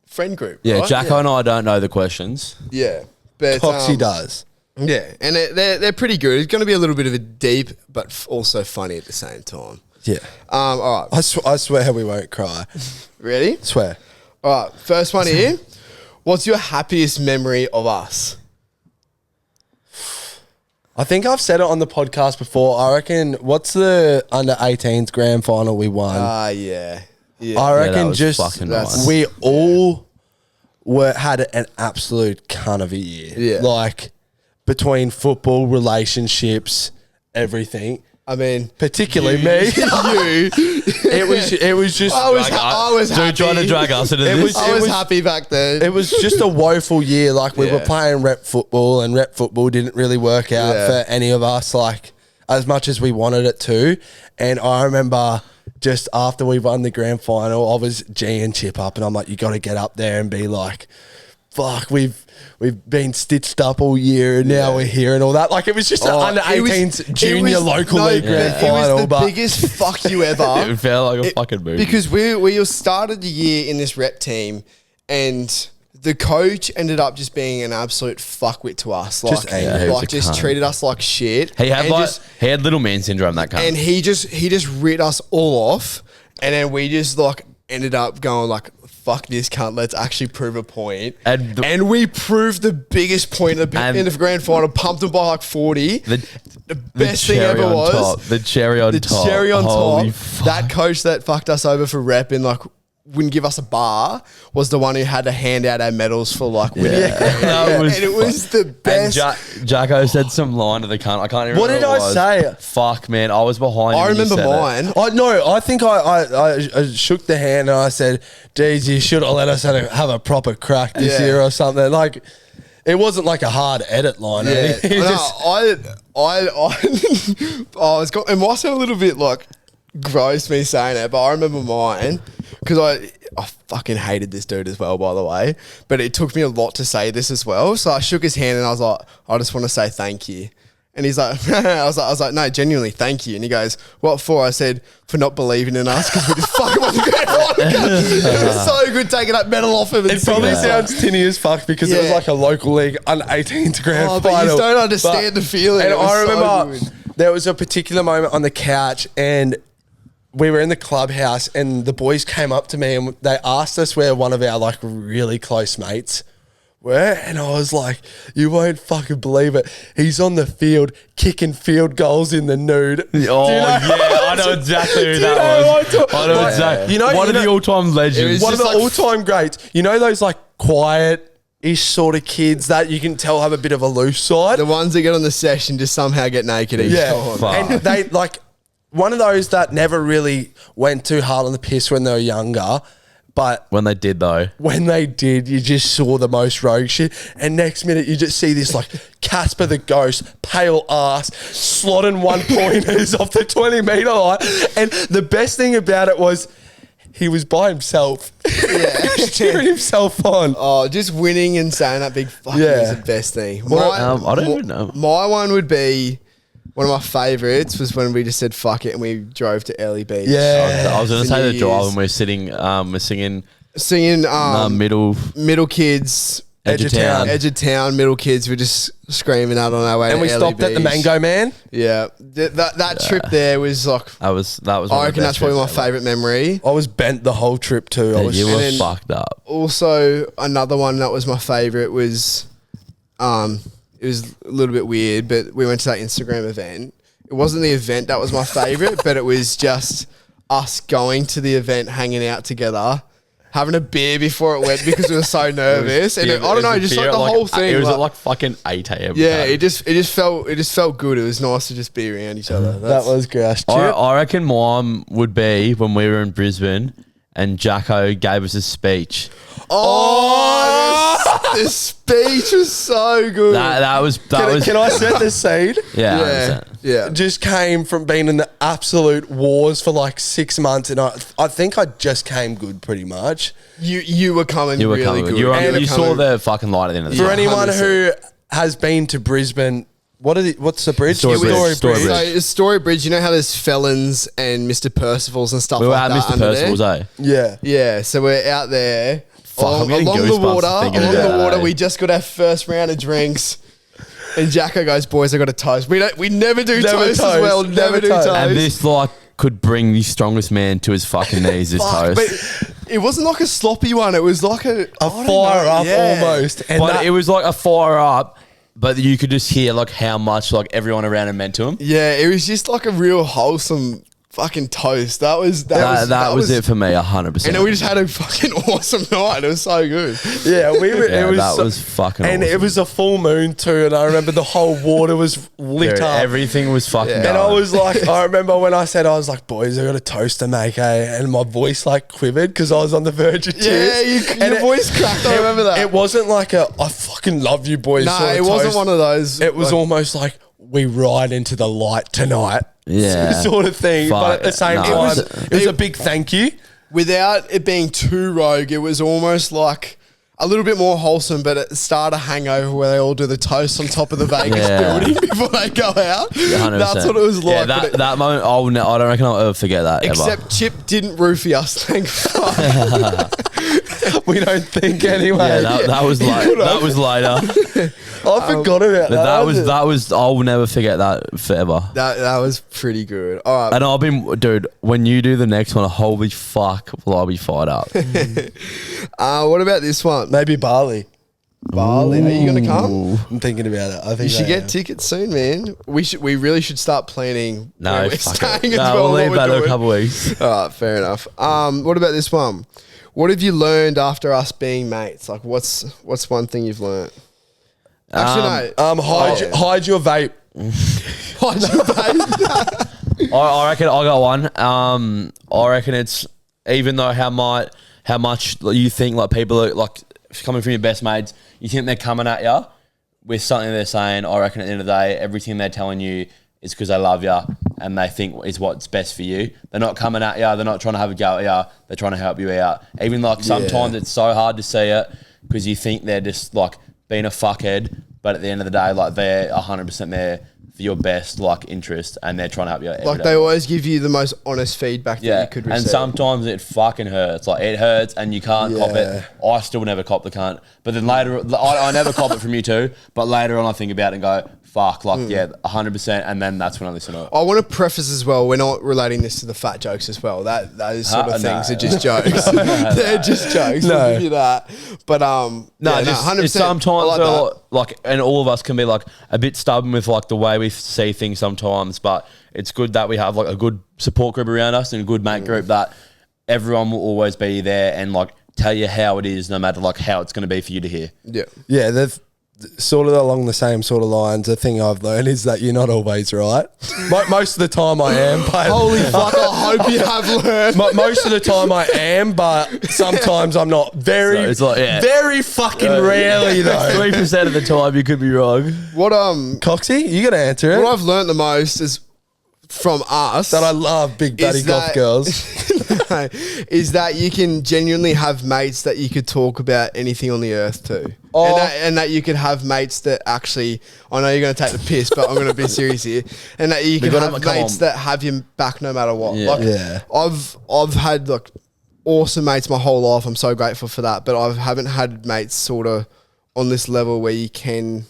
Speaker 2: friend group.
Speaker 1: Yeah,
Speaker 2: right?
Speaker 1: Jacko and I don't know the questions.
Speaker 2: Yeah. But
Speaker 3: Coxie does.
Speaker 2: Yeah, and they're pretty good. It's going to be a little bit of a deep, but also funny at the same time.
Speaker 3: Yeah.
Speaker 2: All right.
Speaker 3: I swear we won't cry.
Speaker 2: Ready?
Speaker 3: Swear.
Speaker 2: All right, first one here. What's your happiest memory of us?
Speaker 3: I think I've said it on the podcast before. I reckon, what's the under 18s grand final we won?
Speaker 2: Yeah.
Speaker 3: I reckon
Speaker 1: that was
Speaker 3: just
Speaker 1: fucking nice.
Speaker 3: we all had an absolute cunt of a year.
Speaker 2: Yeah.
Speaker 3: Like between football, relationships, everything.
Speaker 2: I mean,
Speaker 3: Particularly me. It was just
Speaker 2: I was happy.
Speaker 1: trying to drag us into this.
Speaker 2: I was happy back then.
Speaker 3: it was just a woeful year. Like we were playing rep football, and rep football didn't really work out for any of us, like as much as we wanted it to. And I remember just after we won the grand final, I was G-ing Chip up, and I'm like, you got to get up there and be like, fuck, we've been stitched up all year, and now we're here and all that. Like it was just an under 18s junior local league grand final.
Speaker 2: It was the biggest fuck you ever.
Speaker 1: It felt like a fucking movie.
Speaker 2: Because we started the year in this rep team, and the coach ended up just being an absolute fuckwit to us. Like,
Speaker 3: Just angry. He
Speaker 1: was a
Speaker 2: just
Speaker 1: cunt.
Speaker 2: treated us like shit.
Speaker 1: he had
Speaker 2: And
Speaker 1: he had little man syndrome, that cunt.
Speaker 2: and he just writ us all off, and then we just like ended up going like, fuck this cunt, let's actually prove a point. And we proved the biggest point in the grand final, pumped them by like 40. The best thing ever was
Speaker 1: the cherry on top.
Speaker 2: The cherry on
Speaker 1: Holy
Speaker 2: top.
Speaker 1: fuck.
Speaker 2: That coach that fucked us over for rep and like wouldn't give us a bar was the one who had to hand out our medals for like winning.
Speaker 1: That was
Speaker 2: and it was the best.
Speaker 1: And Jacko said some line to the cunt. I can't even
Speaker 3: What
Speaker 1: remember
Speaker 3: did
Speaker 1: what
Speaker 3: I
Speaker 1: it was.
Speaker 3: say?
Speaker 1: Fuck, man. I was behind you
Speaker 2: I
Speaker 1: when you
Speaker 2: remember
Speaker 1: said it.
Speaker 2: mine.
Speaker 3: I think I shook the hand and I said, geez, you should have let us have a proper crack this year or something. Like, it wasn't like a hard edit line. Or anything. It was
Speaker 2: it might sound a little bit like gross me saying it, but I remember mine because I fucking hated this dude as well, by the way. But it took me a lot to say this as well. So I shook his hand and I was like, I just want to say thank you. And he's like, I was like, no, genuinely, thank you. And he goes, what for? I said, for not believing in us because we just fucking won the grand final. It was so good taking that medal off him.
Speaker 3: It probably sounds tinny as fuck because it was like a local league under 18s grand final.
Speaker 2: But you don't understand the feeling.
Speaker 3: And I
Speaker 2: so
Speaker 3: remember there was a particular moment on the couch and we were in the clubhouse and the boys came up to me and they asked us where one of our like really close mates were, and I was like, you won't fucking believe it, he's on the field kicking field goals in the nude.
Speaker 1: I know exactly who that was. I know exactly. One of the all-time legends.
Speaker 3: One of the all-time greats. You know those like quiet-ish sort of kids that you can tell have a bit of a loose side?
Speaker 2: the ones that get on the session just somehow get naked each time.
Speaker 1: Fuck.
Speaker 3: And they like one of those that never really went too hard on the piss when they were younger, but
Speaker 1: When they did, though.
Speaker 3: when they did, you just saw the most rogue shit. And next minute, you just see this like Casper the Ghost, pale ass, slotting 1-pointers off the 20-meter line. And the best thing about it was he was by himself. Cheering himself on.
Speaker 2: Oh, just winning and saying that big fuck is the best thing.
Speaker 1: I don't even know.
Speaker 2: My one would be, one of my favourites was when we just said fuck it and we drove to Early Beach.
Speaker 3: Yeah.
Speaker 1: I was going to
Speaker 2: For
Speaker 1: say
Speaker 2: New
Speaker 1: the drive
Speaker 2: Year's.
Speaker 1: and we're singing
Speaker 2: Singing
Speaker 1: middle
Speaker 2: kids,
Speaker 1: Edge of Town.
Speaker 2: Edge of Town, middle kids were just screaming out on our way
Speaker 3: And
Speaker 2: to
Speaker 3: we
Speaker 2: Early
Speaker 3: stopped at the
Speaker 2: Beach.
Speaker 3: Mango Man.
Speaker 2: Yeah. That trip there was like,
Speaker 1: That was one of
Speaker 2: I
Speaker 1: the
Speaker 2: reckon that's
Speaker 1: best
Speaker 2: probably my
Speaker 1: trips ever.
Speaker 2: favourite memory.
Speaker 3: I was bent the whole trip too. I
Speaker 1: Yeah,
Speaker 3: was
Speaker 1: you
Speaker 2: and
Speaker 1: were
Speaker 2: then-
Speaker 1: fucked up.
Speaker 2: Also, another one that was my favourite was, it was a little bit weird, but we went to that Instagram event. It wasn't the event that was my favourite, but it was just us going to the event, hanging out together, having a beer before it went because we were so nervous. I don't know, just like the whole thing.
Speaker 1: It was
Speaker 2: like,
Speaker 1: at like fucking 8 a.m.
Speaker 2: yeah, it just felt good. It was nice to just be around each other.
Speaker 3: that was gosh.
Speaker 1: I reckon mine would be when we were in Brisbane and Jacko gave us a speech.
Speaker 2: the speech was so good.
Speaker 1: That was
Speaker 3: Can I set the scene?
Speaker 1: yeah.
Speaker 2: yeah.
Speaker 3: Just came from being in the absolute wars for like 6 months, and I think I just came good pretty much.
Speaker 2: You were coming
Speaker 1: You were
Speaker 2: really
Speaker 1: coming.
Speaker 2: good.
Speaker 1: You saw the fucking light at the end of the
Speaker 3: For
Speaker 1: tunnel.
Speaker 3: anyone
Speaker 2: 100%.
Speaker 3: who has been to Brisbane, what's the bridge?
Speaker 1: Story Bridge.
Speaker 2: So
Speaker 1: Bridge.
Speaker 2: it's Story Bridge, you know how there's Felons and Mr. Percival's and stuff
Speaker 1: We were
Speaker 2: like
Speaker 1: at
Speaker 2: that
Speaker 1: Mr.
Speaker 2: under
Speaker 1: Percival's,
Speaker 2: there?
Speaker 3: Yeah.
Speaker 2: Yeah, so we're out there
Speaker 1: I'm
Speaker 2: along
Speaker 1: getting
Speaker 2: the
Speaker 1: goosebumps
Speaker 2: water.
Speaker 1: thinking
Speaker 2: Along
Speaker 1: about
Speaker 2: the water,
Speaker 1: that, eh?
Speaker 2: we just got our first round of drinks. And Jacko goes, boys, I got a toast. We never do toast as well. Never do toast.
Speaker 1: And this like could bring the strongest man to his fucking knees. This
Speaker 2: Fuck,
Speaker 1: toast.
Speaker 2: but it wasn't like a sloppy one. It was like a
Speaker 3: fire up almost. And
Speaker 1: But it was like a fire up. But you could just hear like how much like everyone around him meant to him.
Speaker 2: Yeah, it was just like a real wholesome fucking toast. That was
Speaker 1: it for me, 100%.
Speaker 2: And then we just had a fucking awesome night. It was so good.
Speaker 3: Yeah,
Speaker 1: that was fucking
Speaker 3: and
Speaker 1: awesome.
Speaker 3: it was a full moon too, and I remember the whole water was lit
Speaker 1: Dude,
Speaker 3: up.
Speaker 1: everything was fucking
Speaker 3: And
Speaker 1: going.
Speaker 3: I was like, I remember when I said, I was like, boys, I got a toast to make, and my voice like quivered because I was on the verge of tears.
Speaker 2: Yeah, your voice cracked. I remember that.
Speaker 3: It wasn't like I fucking love you, boys.
Speaker 2: No,
Speaker 3: sort of
Speaker 2: it wasn't
Speaker 3: toast.
Speaker 2: one of those.
Speaker 3: It was almost like we ride into the light tonight.
Speaker 1: Yeah.
Speaker 3: Sort of thing.
Speaker 1: Fuck.
Speaker 3: But at the same
Speaker 1: No,
Speaker 3: time,
Speaker 1: it
Speaker 3: it was a big thank you.
Speaker 2: Without it being too rogue, it was almost like a little bit more wholesome, but it started a hangover where they all do the toast on top of the Vegas building before they go out.
Speaker 1: 100%.
Speaker 2: That's what it was like.
Speaker 1: Yeah, that moment, I don't reckon I'll ever forget that.
Speaker 2: Except
Speaker 1: ever.
Speaker 2: Chip didn't roofie us, thank fuck.
Speaker 3: We don't think anyway.
Speaker 1: Yeah, that was like that was later.
Speaker 3: I forgot about that.
Speaker 1: That was. I'll never forget that forever.
Speaker 2: That was pretty good. All right.
Speaker 1: And I've been, dude. When you do the next one, holy fuck, will I be fired up?
Speaker 2: What about this one?
Speaker 3: Maybe Bali.
Speaker 2: Bali. Are you going to come?
Speaker 3: I'm thinking about it. I think
Speaker 2: You should
Speaker 3: I
Speaker 2: get
Speaker 3: am.
Speaker 2: tickets soon, man. We really should start planning
Speaker 1: No,
Speaker 2: where we're
Speaker 1: fuck
Speaker 2: staying
Speaker 1: it.
Speaker 2: as
Speaker 1: No,
Speaker 2: well.
Speaker 1: we'll
Speaker 2: and
Speaker 1: leave
Speaker 2: what
Speaker 1: that
Speaker 2: we're
Speaker 1: in a
Speaker 2: doing.
Speaker 1: couple of weeks.
Speaker 2: All right, fair enough. What about this one? What have you learned after us being mates? Like, what's one thing you've learned? Actually, no.
Speaker 3: Hide your vape.
Speaker 2: Hide your vape.
Speaker 1: I reckon I got one. I reckon it's even though how much you think like people are like coming from your best mates, you think they're coming at you with something they're saying. I reckon at the end of the day, everything they're telling you is because they love you and they think is what's best for you. They're not coming at you. They're not trying to have a go at you. They're trying to help you out. Even like sometimes it's so hard to see it because you think they're just like being a fuckhead, but at the end of the day, like they're 100% there for your best like interest and they're trying to help you out.
Speaker 2: Like they always give you the most honest feedback that you could receive.
Speaker 1: And sometimes it fucking hurts. Like it hurts and you can't cop it. I still never cop the cunt. But then later, I never cop it from you too. But later on I think about it and go, fuck, like 100%. And then that's when I listen to it.
Speaker 2: I want to preface as well, we're not relating this to the fat jokes as well. Those sort of things are just jokes. They're just jokes.
Speaker 3: No.
Speaker 2: I'll give you that. But
Speaker 1: No,
Speaker 2: yeah,
Speaker 1: just
Speaker 2: 100%.
Speaker 1: sometimes
Speaker 2: I like that.
Speaker 1: like, and all of us can be like a bit stubborn with like the way we see things sometimes, but it's good that we have like a good support group around us and a good mate group that everyone will always be there and like tell you how it is, no matter like how it's going to be for you to hear.
Speaker 2: Yeah.
Speaker 3: Yeah, they've sort of along the same sort of lines. The thing I've learned is that you're not always right. Most of the time I am, but
Speaker 2: Holy fuck, I hope you have learned.
Speaker 3: most of the time I am, but sometimes I'm not. Very,
Speaker 1: So it's like,
Speaker 3: very fucking rarely though.
Speaker 1: 3% of the time you could be wrong.
Speaker 2: What
Speaker 3: Coxie, you got to answer it.
Speaker 2: what I've learned the most is from us
Speaker 3: That I love big daddy
Speaker 2: is
Speaker 3: golf
Speaker 2: that-
Speaker 3: girls.
Speaker 2: is that you can genuinely have mates that you could talk about anything on the earth to.
Speaker 3: Oh.
Speaker 2: And that you could have mates that actually, I know you're going to take the piss, but I'm going to be serious here. And that you can
Speaker 1: gotta-
Speaker 2: have
Speaker 1: come
Speaker 2: mates
Speaker 1: on.
Speaker 2: that have your back no matter what.
Speaker 1: Yeah.
Speaker 2: Like,
Speaker 3: Yeah.
Speaker 2: I've had like awesome mates my whole life. I'm so grateful for that. But I haven't had mates sort of on this level where you can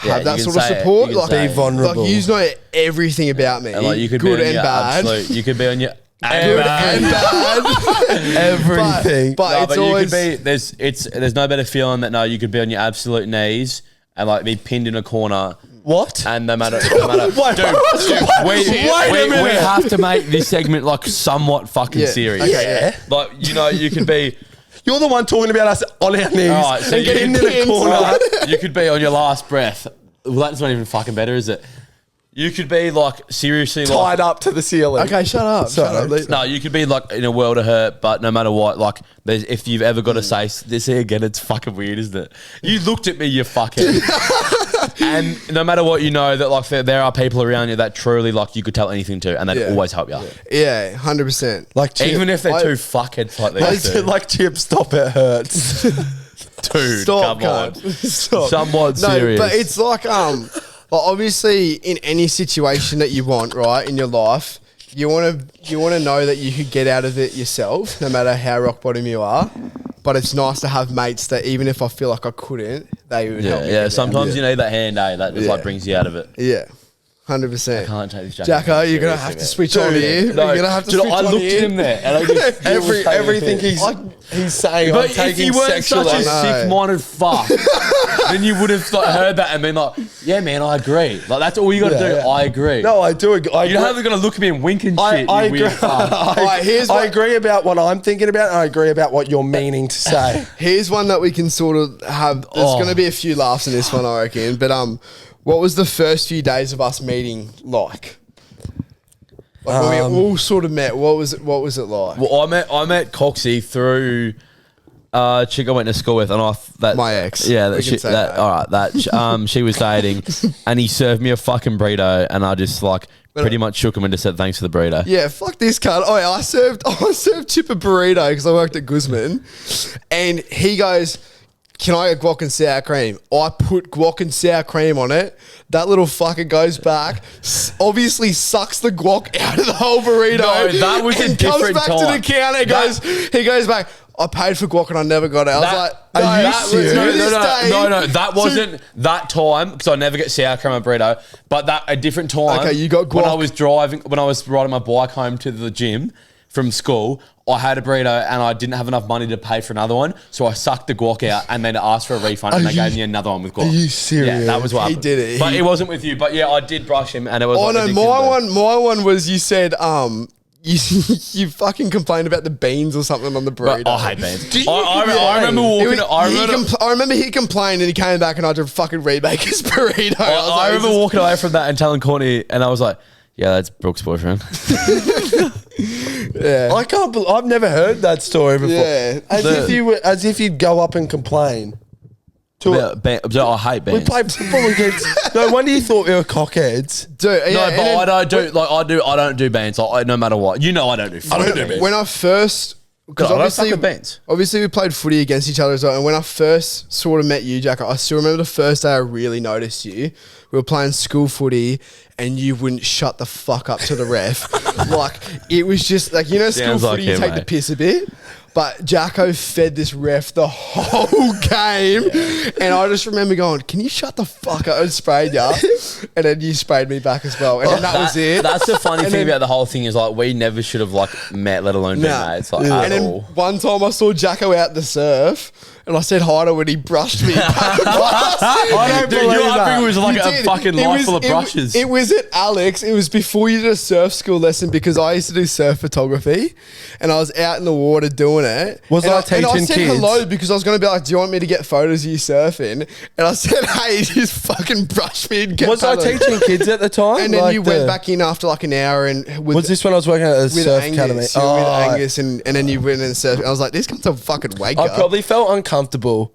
Speaker 1: Yeah,
Speaker 2: have that
Speaker 1: you can
Speaker 2: sort of
Speaker 1: say it.
Speaker 2: support.
Speaker 1: You can
Speaker 2: Like,
Speaker 1: say
Speaker 3: Be
Speaker 1: it.
Speaker 3: vulnerable.
Speaker 2: like you know everything about me.
Speaker 1: And like you could
Speaker 2: good
Speaker 1: be on
Speaker 2: and
Speaker 1: your
Speaker 2: bad.
Speaker 1: absolute, you could be on your
Speaker 2: Good and bad.
Speaker 3: Everything.
Speaker 2: But
Speaker 1: No,
Speaker 2: it's
Speaker 1: but you
Speaker 2: always
Speaker 1: could be. There's no better feeling that you could be on your absolute knees and like be pinned in a corner.
Speaker 3: What?
Speaker 1: And no matter,
Speaker 3: Wait,
Speaker 1: dude,
Speaker 3: wait a
Speaker 1: we
Speaker 3: minute.
Speaker 1: have to make this segment like somewhat fucking
Speaker 2: Yeah,
Speaker 1: serious.
Speaker 2: okay,
Speaker 3: yeah.
Speaker 1: Like you could be.
Speaker 3: You're the one talking about us on our knees.
Speaker 1: All right, so
Speaker 3: and
Speaker 1: you
Speaker 3: getting
Speaker 1: could
Speaker 3: in a corner.
Speaker 1: You could be on your last breath. Well, that's not even fucking better, is it? You could be like seriously
Speaker 3: Tied up to the ceiling.
Speaker 2: Okay, shut up.
Speaker 3: Sorry.
Speaker 1: No, you could be like in a world of hurt, but no matter what, like, if you've ever got to say this here again, it's fucking weird, isn't it? You looked at me, you fucking. And no matter what, you know that like there are people around you that truly like you could tell anything to, and they'd
Speaker 2: Yeah.
Speaker 1: always help you.
Speaker 2: Yeah, 100%.
Speaker 3: Like Chip,
Speaker 1: Even if they're
Speaker 2: I-
Speaker 1: two fuckheads like these two.
Speaker 3: like Chip, stop it hurts.
Speaker 1: Dude,
Speaker 2: Stop,
Speaker 1: come on.
Speaker 2: cunt. Stop.
Speaker 1: Somewhat serious.
Speaker 2: But it's like obviously in any situation that you want, right, in your life, you want to know that you could get out of it yourself, no matter how rock bottom you are. But it's nice to have mates that even if I feel like I couldn't, they would help me.
Speaker 1: Yeah. Sometimes you need that hand, that just like brings you out of it.
Speaker 2: Yeah. 100%.
Speaker 1: I can't take this jacket.
Speaker 2: Jacko, you're going to have to switch on here.
Speaker 1: No,
Speaker 2: you're going to have to switch
Speaker 1: I
Speaker 2: on
Speaker 1: looked
Speaker 2: here.
Speaker 1: at him there and I just
Speaker 3: Everything he's saying,
Speaker 1: but
Speaker 3: I'm taking
Speaker 1: if you weren't
Speaker 3: sexual.
Speaker 1: such a sick-minded fuck, then you would have heard that and been like, "Yeah, man, I agree." Like that's all you got to do. I agree.
Speaker 3: No, I do.
Speaker 1: You haven't got to look at me and wink and shit.
Speaker 3: I
Speaker 1: you
Speaker 3: agree.
Speaker 1: weird fuck.
Speaker 3: I agree about what I'm thinking about, and I agree about what you're meaning to say.
Speaker 2: Here's one that we can sort of have. There's going to be a few laughs in this one, I reckon. But what was the first few days of us meeting like? Like when we all sort of met, what was it like?
Speaker 1: Well, I met Coxie through a chick I went to school with, and
Speaker 2: my ex.
Speaker 1: Yeah,
Speaker 2: We can say that.
Speaker 1: all right. She was dating, and he served me a fucking burrito, and I just pretty much shook him and just said thanks for the burrito.
Speaker 2: Yeah, fuck this cunt. Oh, yeah, I served Chip a burrito because I worked at Guzman, and he goes, "Can I get guac and sour cream?" I put guac and sour cream on it. That little fucker goes back, obviously sucks the guac out of the whole burrito.
Speaker 1: No, that was a
Speaker 2: and
Speaker 1: different
Speaker 2: comes back
Speaker 1: time.
Speaker 2: to the counter. He goes back, "I paid for guac and I never got it." I was like,
Speaker 3: are you serious?
Speaker 1: No, that wasn't that time because I never get sour cream on burrito. But that a different time.
Speaker 2: Okay, you got guac.
Speaker 1: When I was riding my bike home to the gym from school, I had a burrito and I didn't have enough money to pay for another one, so I sucked the guac out and then asked for a refund, and they gave me another one with guac.
Speaker 3: Are you serious?
Speaker 1: Yeah, that was what
Speaker 2: He
Speaker 1: happened.
Speaker 2: did it.
Speaker 1: But it wasn't with you. But yeah, I did brush him, and it was.
Speaker 2: Oh no,
Speaker 1: addictive,
Speaker 2: my one was you said you fucking complained about the beans or something on the burrito.
Speaker 1: But I hate beans. I remember walking.
Speaker 2: I remember he complained and he came back and I had to fucking remake his burrito.
Speaker 1: I remember walking away from that and telling Courtney, and I was like, "Yeah, that's Brooke's boyfriend."
Speaker 2: Yeah.
Speaker 3: I can't. I've never heard that story before.
Speaker 2: Yeah.
Speaker 3: As if you'd go up and complain.
Speaker 1: I hate
Speaker 3: We
Speaker 1: beans.
Speaker 3: played football against. No wonder you thought we were cockheads.
Speaker 2: Dude,
Speaker 1: No, but I don't do beans. No matter what. You know, I don't do.
Speaker 3: I don't do beans.
Speaker 2: When I first, because
Speaker 1: I don't suck at beans.
Speaker 2: obviously we played footy against each other as well. And when I first sort of met you, Jack, I still remember the first day I really noticed you. We were playing school footy, and you wouldn't shut the fuck up to the ref. Like it was just like school
Speaker 1: Sounds like
Speaker 2: footy, you
Speaker 1: him,
Speaker 2: take the
Speaker 1: mate.
Speaker 2: piss a bit. But Jacko fed this ref the whole game. And I just remember going, "Can you shut the fuck up?" And sprayed you. And then you sprayed me back as well. And then that was it.
Speaker 1: That's the funny
Speaker 2: And
Speaker 1: thing
Speaker 2: then-
Speaker 1: about the whole thing is we never should have met, let alone been mates. At
Speaker 2: And then
Speaker 1: all.
Speaker 2: one time I saw Jacko out the surf, and I said hi to him, and he brushed me.
Speaker 3: I don't
Speaker 1: Dude,
Speaker 3: believe
Speaker 1: your
Speaker 3: that.
Speaker 1: upbringing was like
Speaker 2: You
Speaker 1: a
Speaker 2: did.
Speaker 1: fucking
Speaker 2: It
Speaker 1: life
Speaker 2: was-
Speaker 1: full of brushes.
Speaker 2: It was at Alex. It was before you did a surf school lesson because I used to do surf photography, and I was out in the water doing it.
Speaker 3: Was
Speaker 2: and
Speaker 3: I
Speaker 2: and I
Speaker 3: teaching
Speaker 2: said
Speaker 3: kids?
Speaker 2: hello because I was going to be like, "Do you want me to get photos of you surfing?" And I said, "Hey," he just fucking brushed me and kept
Speaker 3: Was I
Speaker 2: paddling.
Speaker 3: teaching kids at the time?
Speaker 2: And then
Speaker 3: Like
Speaker 2: you went back in after like an hour and with
Speaker 3: Was this when I was working at the
Speaker 2: with
Speaker 3: surf
Speaker 2: Angus,
Speaker 3: academy?
Speaker 2: you were with Angus, and then you went and surfed. I was like, "This guy's a fucking wanker."
Speaker 3: I probably felt uncomfortable.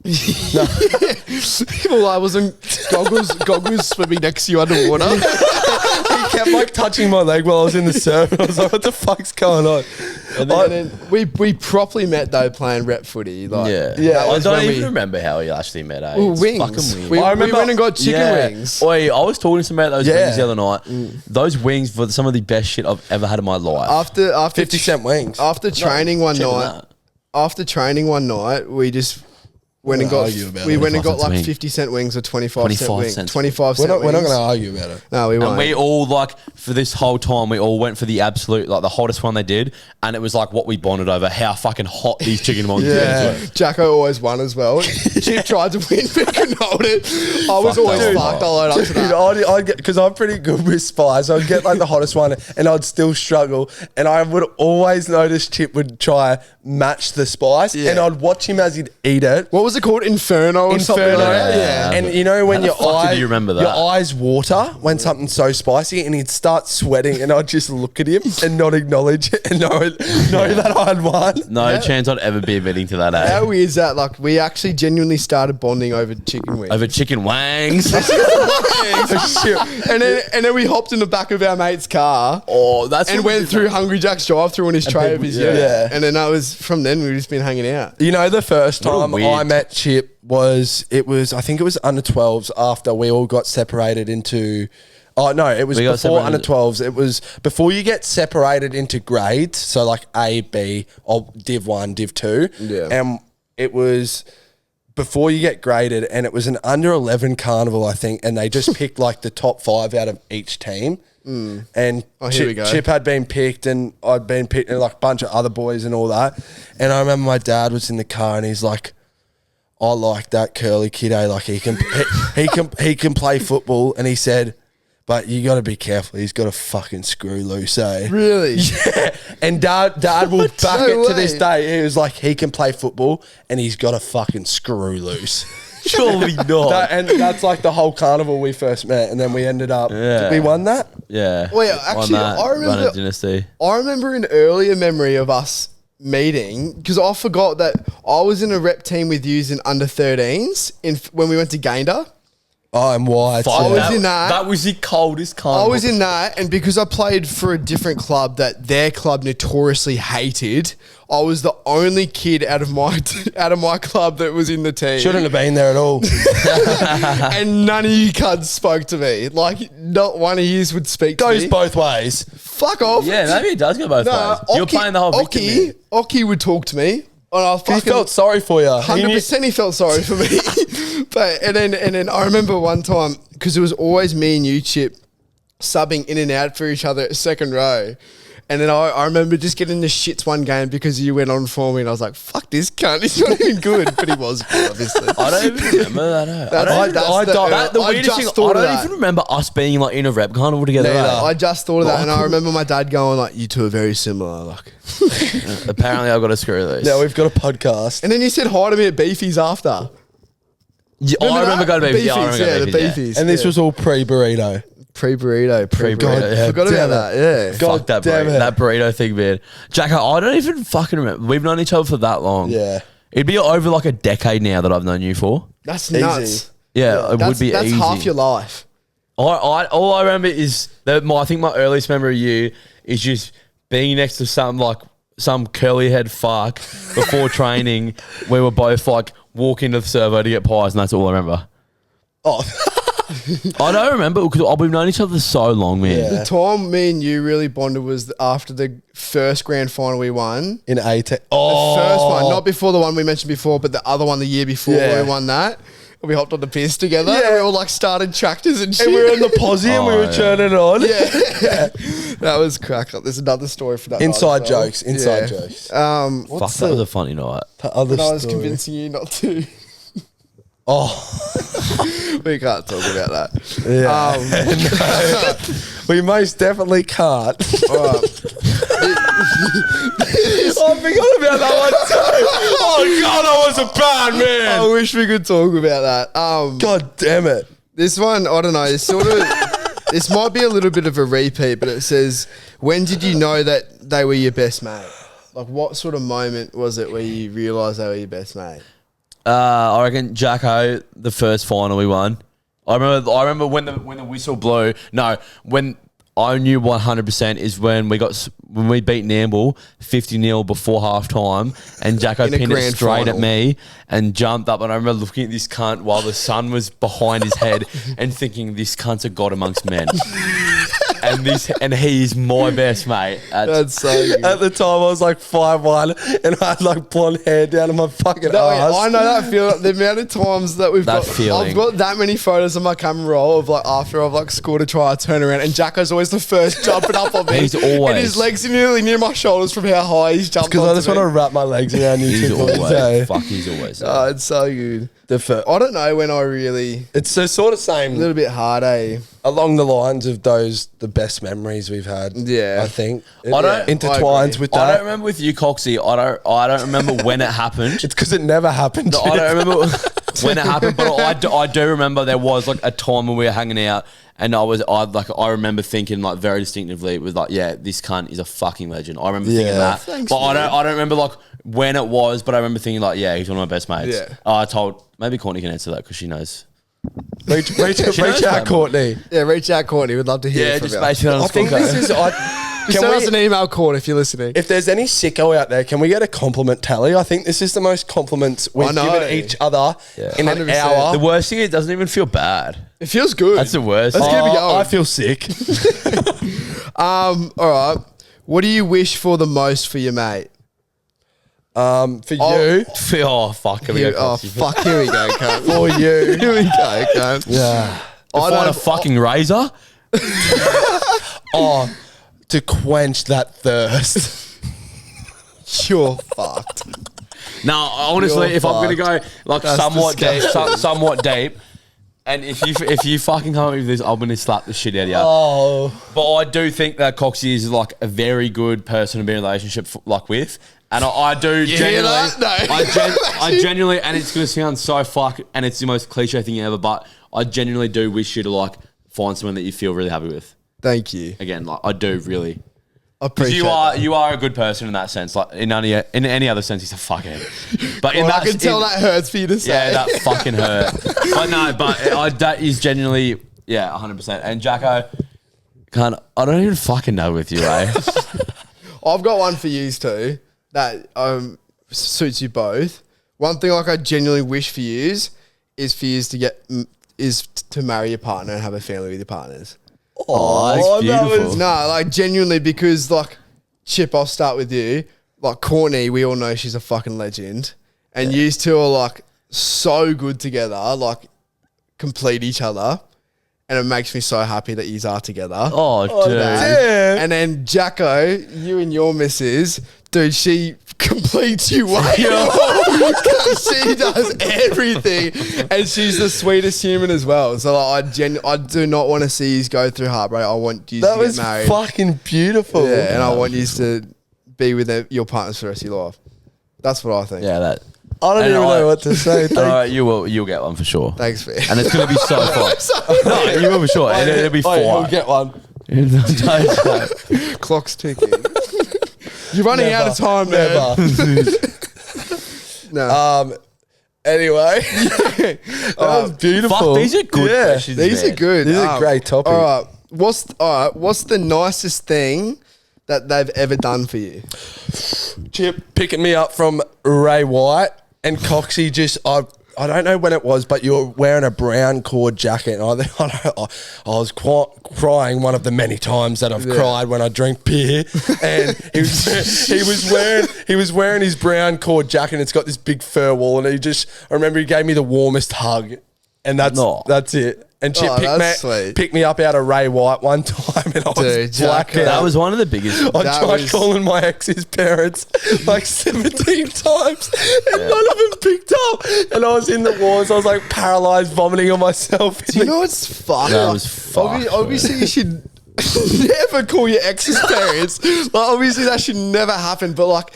Speaker 2: Well, I wasn't goggles swimming next to you underwater.
Speaker 3: He kept touching my leg while I was in the surf. I was like, "What the fuck's going on?"
Speaker 2: And then we properly met though playing rep footy. Like,
Speaker 1: yeah.
Speaker 3: Yeah,
Speaker 2: that
Speaker 1: I
Speaker 2: was
Speaker 1: don't
Speaker 2: when
Speaker 1: even
Speaker 2: we
Speaker 1: remember how we actually met.
Speaker 2: Well,
Speaker 1: It's
Speaker 2: wings.
Speaker 1: fucking weird.
Speaker 2: We,
Speaker 3: I
Speaker 2: we
Speaker 3: remember-
Speaker 2: went and got chicken wings.
Speaker 1: Oi, I was talking to somebody about those
Speaker 3: Yeah.
Speaker 1: wings the other night. Those wings were some of the best shit I've ever had in my life.
Speaker 2: After
Speaker 3: 50-cent wings.
Speaker 2: After training one
Speaker 1: cheaper than
Speaker 2: night.
Speaker 1: that.
Speaker 2: After training one night, we just went and
Speaker 3: gonna
Speaker 2: got.
Speaker 3: argue about
Speaker 2: We
Speaker 3: it.
Speaker 2: went and got
Speaker 1: 25
Speaker 2: like
Speaker 1: wing.
Speaker 2: 50-cent wings or 25 cent
Speaker 1: 25
Speaker 2: wings.
Speaker 1: cents.
Speaker 2: 25
Speaker 3: We're
Speaker 2: cent
Speaker 3: not going
Speaker 2: wings.
Speaker 3: to argue about it.
Speaker 2: No, we won't.
Speaker 1: And we all for this whole time, we all went for the absolute, the hottest one they did. And it was what we bonded over, how fucking hot these chicken wings
Speaker 3: Yeah.
Speaker 1: were.
Speaker 2: Jacko always won as well. Chip tried to win, but couldn't hold it. I was
Speaker 1: Fuck
Speaker 2: always
Speaker 1: that one.
Speaker 2: fucked. I load up to
Speaker 3: Dude,
Speaker 2: that.
Speaker 3: I'd get, because I'm pretty good with spice, I'd get the hottest one and I'd still struggle. And I would always notice Chip would try match the spice and I'd watch him as he'd eat it.
Speaker 2: What was it called? Inferno or something like that?
Speaker 1: Yeah.
Speaker 3: And you know when
Speaker 1: How the
Speaker 3: your
Speaker 1: fuck did
Speaker 3: eyes,
Speaker 1: you remember that?
Speaker 3: your eyes water when something's so spicy, and he'd start sweating, and I'd just look at him and not acknowledge it and know that I'd won.
Speaker 1: No chance I'd ever be admitting to that,
Speaker 2: How weird is that? Like, we actually genuinely started bonding over chicken wings.
Speaker 1: Over chicken wangs.
Speaker 2: and then we hopped in the back of our mate's car
Speaker 1: Oh, that's
Speaker 2: and
Speaker 1: what we
Speaker 2: went
Speaker 1: did
Speaker 2: through
Speaker 1: that.
Speaker 2: Hungry Jack's drive-through on his tray of his
Speaker 1: yeah.
Speaker 3: Yeah.
Speaker 2: And then from then we've just been hanging out.
Speaker 3: You know, the first
Speaker 1: What a
Speaker 3: time
Speaker 1: weird-
Speaker 3: I met Chip I think it was under 12s after we all got separated into. Oh no, it was
Speaker 1: We got
Speaker 3: before
Speaker 1: separated-
Speaker 3: under 12s. It was before you get separated into grades, so like A, B, or Div 1, Div 2.
Speaker 2: Yeah.
Speaker 3: And it was before you get graded, and it was an under 11 carnival, I think, and they just picked like the top 5 out of each team. And
Speaker 2: here we go.
Speaker 3: Chip had been picked, and I'd been picked, and like a bunch of other boys and all that. And I remember my dad was in the car, and he's like, "I like that curly kid, eh? Like he can play football." And he said, "But you got to be careful. He's got a fucking screw loose, eh?"
Speaker 2: Really?
Speaker 3: Yeah. And dad will back
Speaker 2: No
Speaker 3: it to this
Speaker 2: way.
Speaker 3: day. He was like, he can play football, and he's got a fucking screw loose.
Speaker 1: Surely not.
Speaker 3: And that's like the whole carnival we first met, and then we ended up.
Speaker 1: Yeah.
Speaker 3: Did we won that?
Speaker 1: Yeah.
Speaker 2: Well, yeah,
Speaker 1: Won
Speaker 2: actually,
Speaker 1: that,
Speaker 2: I remember-
Speaker 1: run a dynasty.
Speaker 2: I remember an earlier memory of us meeting because I forgot that I was in a rep team with yous in under 13s when we went to Gayndah.
Speaker 3: Oh, and why?
Speaker 2: I was in that.
Speaker 1: That was the coldest carnival.
Speaker 2: I was in that, and because I played for a different club that their club notoriously hated, I was the only kid out of my club that was in the team.
Speaker 3: Shouldn't have been there at all.
Speaker 2: And none of you cunts spoke to me. Like, not one of yous would speak to
Speaker 3: Goes
Speaker 2: me.
Speaker 3: both ways.
Speaker 2: Fuck off.
Speaker 1: Yeah, maybe it does go both ways. You're playing the whole victim here.
Speaker 2: Oki would talk to me. And I
Speaker 3: He felt sorry for you.
Speaker 2: 100% he felt sorry for me. But and then I remember one time, because it was always me and you, Chip, subbing in and out for each other at second row. And then I remember just getting the shits one game because you went on for me, and I was like, fuck this cunt, he's not even good. But he was good, obviously.
Speaker 1: I don't even remember that. The
Speaker 2: I
Speaker 1: weirdest
Speaker 2: just
Speaker 1: thing,
Speaker 2: thought
Speaker 1: I
Speaker 2: of
Speaker 1: don't
Speaker 2: that.
Speaker 1: even remember us being like in a rep carnival together.
Speaker 3: Neither.
Speaker 1: eh?
Speaker 2: I just thought of that, and I remember my dad going like, "You two are very similar." Like,
Speaker 1: Apparently, I've got to screw loose.
Speaker 3: Now we've got a podcast.
Speaker 2: and then you said hi to me at Beefy's after.
Speaker 1: Yeah, I remember going to Beefy's. Yeah, I
Speaker 2: Beefy's,
Speaker 1: remember
Speaker 2: the
Speaker 1: Beefy's, yeah.
Speaker 2: Beefy's.
Speaker 3: And this was all pre-burrito.
Speaker 2: pre-burrito.
Speaker 1: Pre-burrito, yeah.
Speaker 2: Forgot
Speaker 3: Damn
Speaker 2: about
Speaker 3: it.
Speaker 2: that. Yeah.
Speaker 3: God
Speaker 1: Fuck that
Speaker 3: damn
Speaker 1: burrito,
Speaker 3: it.
Speaker 1: that burrito thing, man. Jacko, I don't even fucking remember. We've known each other for that long.
Speaker 3: Yeah.
Speaker 1: It'd be over like a decade now that I've known you for.
Speaker 2: That's
Speaker 3: Easy.
Speaker 2: nuts.
Speaker 1: Yeah, it would be
Speaker 2: That's
Speaker 1: easy.
Speaker 2: half your life.
Speaker 1: All I remember is that I think my earliest memory of you is just being next to some curly head fuck before training. We were both like walking to the servo to get pies, and that's all I remember.
Speaker 3: Oh,
Speaker 1: I don't remember because we've known each other so long, man.
Speaker 3: Yeah.
Speaker 2: The time me and you really bonded was after the first grand final we won.
Speaker 3: in 18.
Speaker 2: The
Speaker 3: Oh,
Speaker 2: first one, not before the one we mentioned before, but the other one the year before
Speaker 3: Yeah.
Speaker 2: we won that. We hopped on the piss together.
Speaker 3: Yeah.
Speaker 2: And we all like started tractors and shit.
Speaker 3: And we were in the posse and we
Speaker 1: Oh,
Speaker 3: were
Speaker 1: yeah.
Speaker 3: churning it on.
Speaker 2: Yeah. That was crack. There's another story for that.
Speaker 3: Inside
Speaker 2: night as well.
Speaker 3: jokes. Inside
Speaker 2: Yeah.
Speaker 3: jokes.
Speaker 1: Fuck,
Speaker 3: What's
Speaker 1: that was
Speaker 3: the-
Speaker 1: a funny night.
Speaker 3: The other
Speaker 2: And I was
Speaker 3: story.
Speaker 2: convincing you not to.
Speaker 3: Oh,
Speaker 2: We can't talk about that.
Speaker 3: yeah. We most definitely can't.
Speaker 2: All right.
Speaker 3: I forgot about that one too. Oh God, I was a bad man.
Speaker 2: I wish we could talk about that.
Speaker 3: God damn it.
Speaker 2: This one, I don't know. It's sort of. This might be a little bit of a repeat, but it says, "When did you know that they were your best mate? Like, what sort of moment was it where you realised they were your best mate?"
Speaker 1: I reckon Jacko, the first final we won. I remember when the whistle blew. No, when I knew 100% is when we beat Namble 50-0 before half time, and Jacko
Speaker 2: In a
Speaker 1: pinned it
Speaker 2: grand
Speaker 1: straight
Speaker 2: final.
Speaker 1: at me and jumped up, and I remember looking at this cunt while the sun was behind his head and thinking, this cunt's a god amongst men. and he is my best mate.
Speaker 2: That's so good.
Speaker 3: At the time, I was like 5'1", and I had like blonde hair down to my fucking
Speaker 2: No,
Speaker 3: ass.
Speaker 2: I know that feeling. The amount of times that we've
Speaker 1: That
Speaker 2: got,
Speaker 1: feeling.
Speaker 2: I've got that many photos on my camera roll of like after I've like scored a try, I turn around and Jacko's always the first jumping up on me.
Speaker 1: He's always.
Speaker 2: and his legs are nearly near my shoulders from how high he's jumped.
Speaker 3: Because I just
Speaker 2: onto
Speaker 3: want to
Speaker 2: me.
Speaker 3: wrap my legs around you.
Speaker 1: He's
Speaker 3: two
Speaker 1: always.
Speaker 3: boys, eh?
Speaker 1: Fuck, he's always.
Speaker 2: Oh, it's so good. I don't know when I really
Speaker 3: It's so sort of
Speaker 2: a
Speaker 3: same
Speaker 2: little bit hard, eh?
Speaker 3: along the lines of the best memories we've had.
Speaker 2: Yeah.
Speaker 3: I think
Speaker 1: I don't-
Speaker 2: I
Speaker 3: intertwines
Speaker 2: agree.
Speaker 3: with
Speaker 1: I don't
Speaker 3: that.
Speaker 1: remember with you, Coxie. I don't remember when it happened.
Speaker 3: It's because it never happened.
Speaker 1: No, I don't remember when it happened, but I do remember there was like a time when we were hanging out, and I remember thinking like very distinctively, it was like, yeah, this cunt is a fucking legend. I remember thinking
Speaker 3: Yeah.
Speaker 1: that,
Speaker 2: Thanks,
Speaker 1: but
Speaker 2: man.
Speaker 1: I don't remember like when it was, but I remember thinking like, yeah, he's one of my best mates.
Speaker 2: Yeah.
Speaker 1: I told maybe Courtney can answer that because she knows.
Speaker 3: reach
Speaker 1: knows
Speaker 3: out,
Speaker 1: that.
Speaker 3: Courtney.
Speaker 2: Yeah, reach out, Courtney. We'd love to hear
Speaker 1: Yeah,
Speaker 2: from
Speaker 1: just
Speaker 2: you.
Speaker 1: basically on
Speaker 3: I think this is.
Speaker 2: Just send us an email, Courtney, if you're listening.
Speaker 3: If there's any sicko out there, can we get a compliment tally? I think this is the most compliments we've
Speaker 2: I know.
Speaker 3: given each other in an
Speaker 2: 100%.
Speaker 3: hour.
Speaker 1: The worst thing is it doesn't even feel bad.
Speaker 2: It feels good.
Speaker 1: That's the worst.
Speaker 2: Let's keep it going.
Speaker 3: I feel sick.
Speaker 2: All right. What do you wish for the most for your mate?
Speaker 3: For you.
Speaker 1: Oh, fuck. Here we go.
Speaker 2: Oh, fuck. Here we go, cunt.
Speaker 3: For you.
Speaker 2: Here we go, cunt.
Speaker 3: Yeah.
Speaker 1: I find a fucking razor.
Speaker 3: Oh, to quench that thirst.
Speaker 2: You're fucked.
Speaker 1: No, honestly,
Speaker 2: You're
Speaker 1: if I'm gonna go like
Speaker 2: That's
Speaker 1: somewhat deep,
Speaker 2: disgusting.
Speaker 1: somewhat deep, and if you fucking come up with this, I'm gonna slap the shit out of you.
Speaker 3: Oh.
Speaker 1: But I do think that Coxie is like a very good person to be in a relationship like with, and I do
Speaker 2: hear
Speaker 1: genuinely,
Speaker 2: that? No.
Speaker 1: I genuinely, and it's gonna sound so fuck, and it's the most cliche thing ever, but I genuinely do wish you to like find someone that you feel really happy with.
Speaker 2: Thank you.
Speaker 1: Again, like I do really.
Speaker 2: I
Speaker 1: 'Cause
Speaker 2: appreciate
Speaker 1: you are a good person in that sense. Like in any other sense, he's a fuckhead. But in
Speaker 2: Well,
Speaker 1: that,
Speaker 2: I can tell that hurts for you to say.
Speaker 1: yeah, that fucking hurt. But no, that is genuinely 100%. And Jacko, I don't even fucking know with you, eh?
Speaker 2: I've got one for you too that suits you both. One thing like I genuinely wish for you is for you to marry your partner and have a family with your partners.
Speaker 1: Oh, that's beautiful.
Speaker 2: No, like genuinely, because like Chip, I'll start with you. Like Courtney, we all know she's a fucking legend, and you two are like so good together, like complete each other, and it makes me so happy that yous are together.
Speaker 1: Oh, dude.
Speaker 3: Yeah.
Speaker 2: And then Jacko, you and your missus, dude, she completes you way. She does everything, and she's the sweetest human as well. So like, I do not want to see you go through heartbreak. I want you to get married.
Speaker 3: Fucking beautiful.
Speaker 2: Yeah, and I want you to be with your partners for the rest of your life. That's what I think.
Speaker 1: Yeah, that.
Speaker 3: I don't even know what to say.
Speaker 1: You'll get one for sure.
Speaker 2: Thanks, man.
Speaker 1: And it's gonna be so fun. No, you will for sure. And it'll be 4.
Speaker 3: He'll get one.
Speaker 2: Clock's ticking. You're running out of time, man. No.
Speaker 3: Anyway, that was beautiful.
Speaker 1: Fuck, these are good questions.
Speaker 2: These
Speaker 1: man.
Speaker 2: are good.
Speaker 3: These are great topics.
Speaker 2: All right. What's the nicest thing that they've ever done for you?
Speaker 3: Chip picking me up from Ray White and Coxie just I don't know when it was, but you're wearing a brown cord jacket, and I was crying one of the many times that I've cried when I drink beer. And he was wearing his brown cord jacket, and it's got this big fur wall, and I remember he gave me the warmest hug, and that's it. And Chip picked me up out of Ray White one time, and I was black out.
Speaker 1: That was one of the biggest.
Speaker 3: I tried calling my ex's parents like 17 times, and none of them picked up. And I was in the walls. I was like paralyzed, vomiting on myself.
Speaker 2: Do you know what's fucked?
Speaker 1: That was fucked.
Speaker 2: Obviously, you should never call your ex's parents. Like, obviously, that should never happen. But like,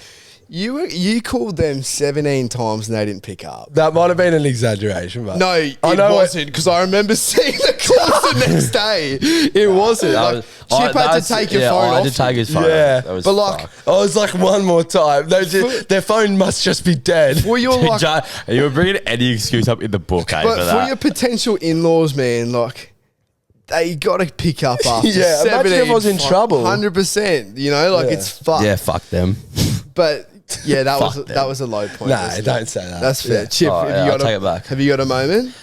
Speaker 2: you called them 17 times and they didn't pick up.
Speaker 3: That might have been an exaggeration, but
Speaker 2: No, it wasn't, because I remember seeing the calls the next day. It wasn't. Chip had to take your phone off.
Speaker 1: I had to take his phone.
Speaker 3: Yeah.
Speaker 1: That was
Speaker 2: But like,
Speaker 1: fucked.
Speaker 3: I was like, one more time. Their phone must just be dead.
Speaker 2: for your like,
Speaker 1: You were bringing any excuse up in the book, eh?
Speaker 2: but
Speaker 1: for
Speaker 2: for
Speaker 1: that.
Speaker 2: your potential in-laws, man, like, they got to pick up after
Speaker 3: Yeah,
Speaker 2: 17.
Speaker 3: imagine if I was in trouble.
Speaker 2: 100%. You know, like it's fucked.
Speaker 1: Yeah, fuck them.
Speaker 2: But yeah, that
Speaker 1: Fuck them.
Speaker 2: that was a low point.
Speaker 3: Nah,
Speaker 2: wasn't it?
Speaker 3: don't say that.
Speaker 2: That's fair.
Speaker 3: Yeah.
Speaker 2: Chip,
Speaker 1: Oh,
Speaker 2: have you
Speaker 1: I'll
Speaker 2: got
Speaker 1: take it back.
Speaker 2: Have you got a moment?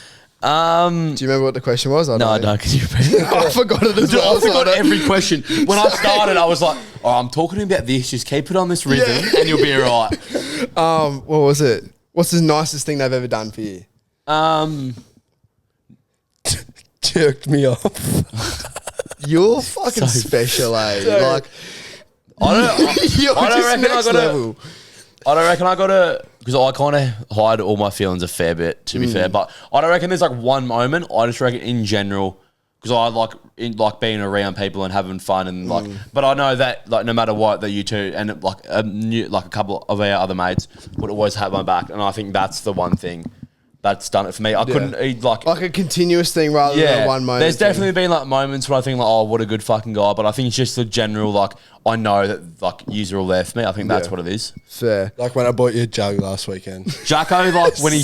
Speaker 2: Do you remember what the question was?
Speaker 1: No, I don't. Can you repeat it?
Speaker 2: I forgot it as well.
Speaker 1: I forgot every question. When I started, I was like, "Oh, I'm talking about this. Just keep it on this rhythm, and you'll be all right."
Speaker 2: What was it? What's the nicest thing they've ever done for you?
Speaker 3: Jerked me off.
Speaker 2: You're fucking special, eh? Like,
Speaker 1: I don't.
Speaker 2: you're
Speaker 1: I don't
Speaker 2: just
Speaker 1: reckon
Speaker 2: next
Speaker 1: I gotta.
Speaker 2: level.
Speaker 1: I don't reckon I gotta, because I kind of hide all my feelings a fair bit, to be fair. But I don't reckon there's like one moment. I just reckon in general, because I like being around people and having fun and like. But I know that like no matter what, that you two and like a couple of our other mates would always have my back, and I think that's the one thing that's done it for me. I couldn't like
Speaker 2: a continuous thing rather than one moment.
Speaker 1: There's definitely been like moments where I think like, oh, what a good fucking guy. But I think it's just the general like, I know that like yous are all there for me. I think that's what it is.
Speaker 2: Fair.
Speaker 3: Like when I bought you a jug last weekend.
Speaker 1: Jacko, like when he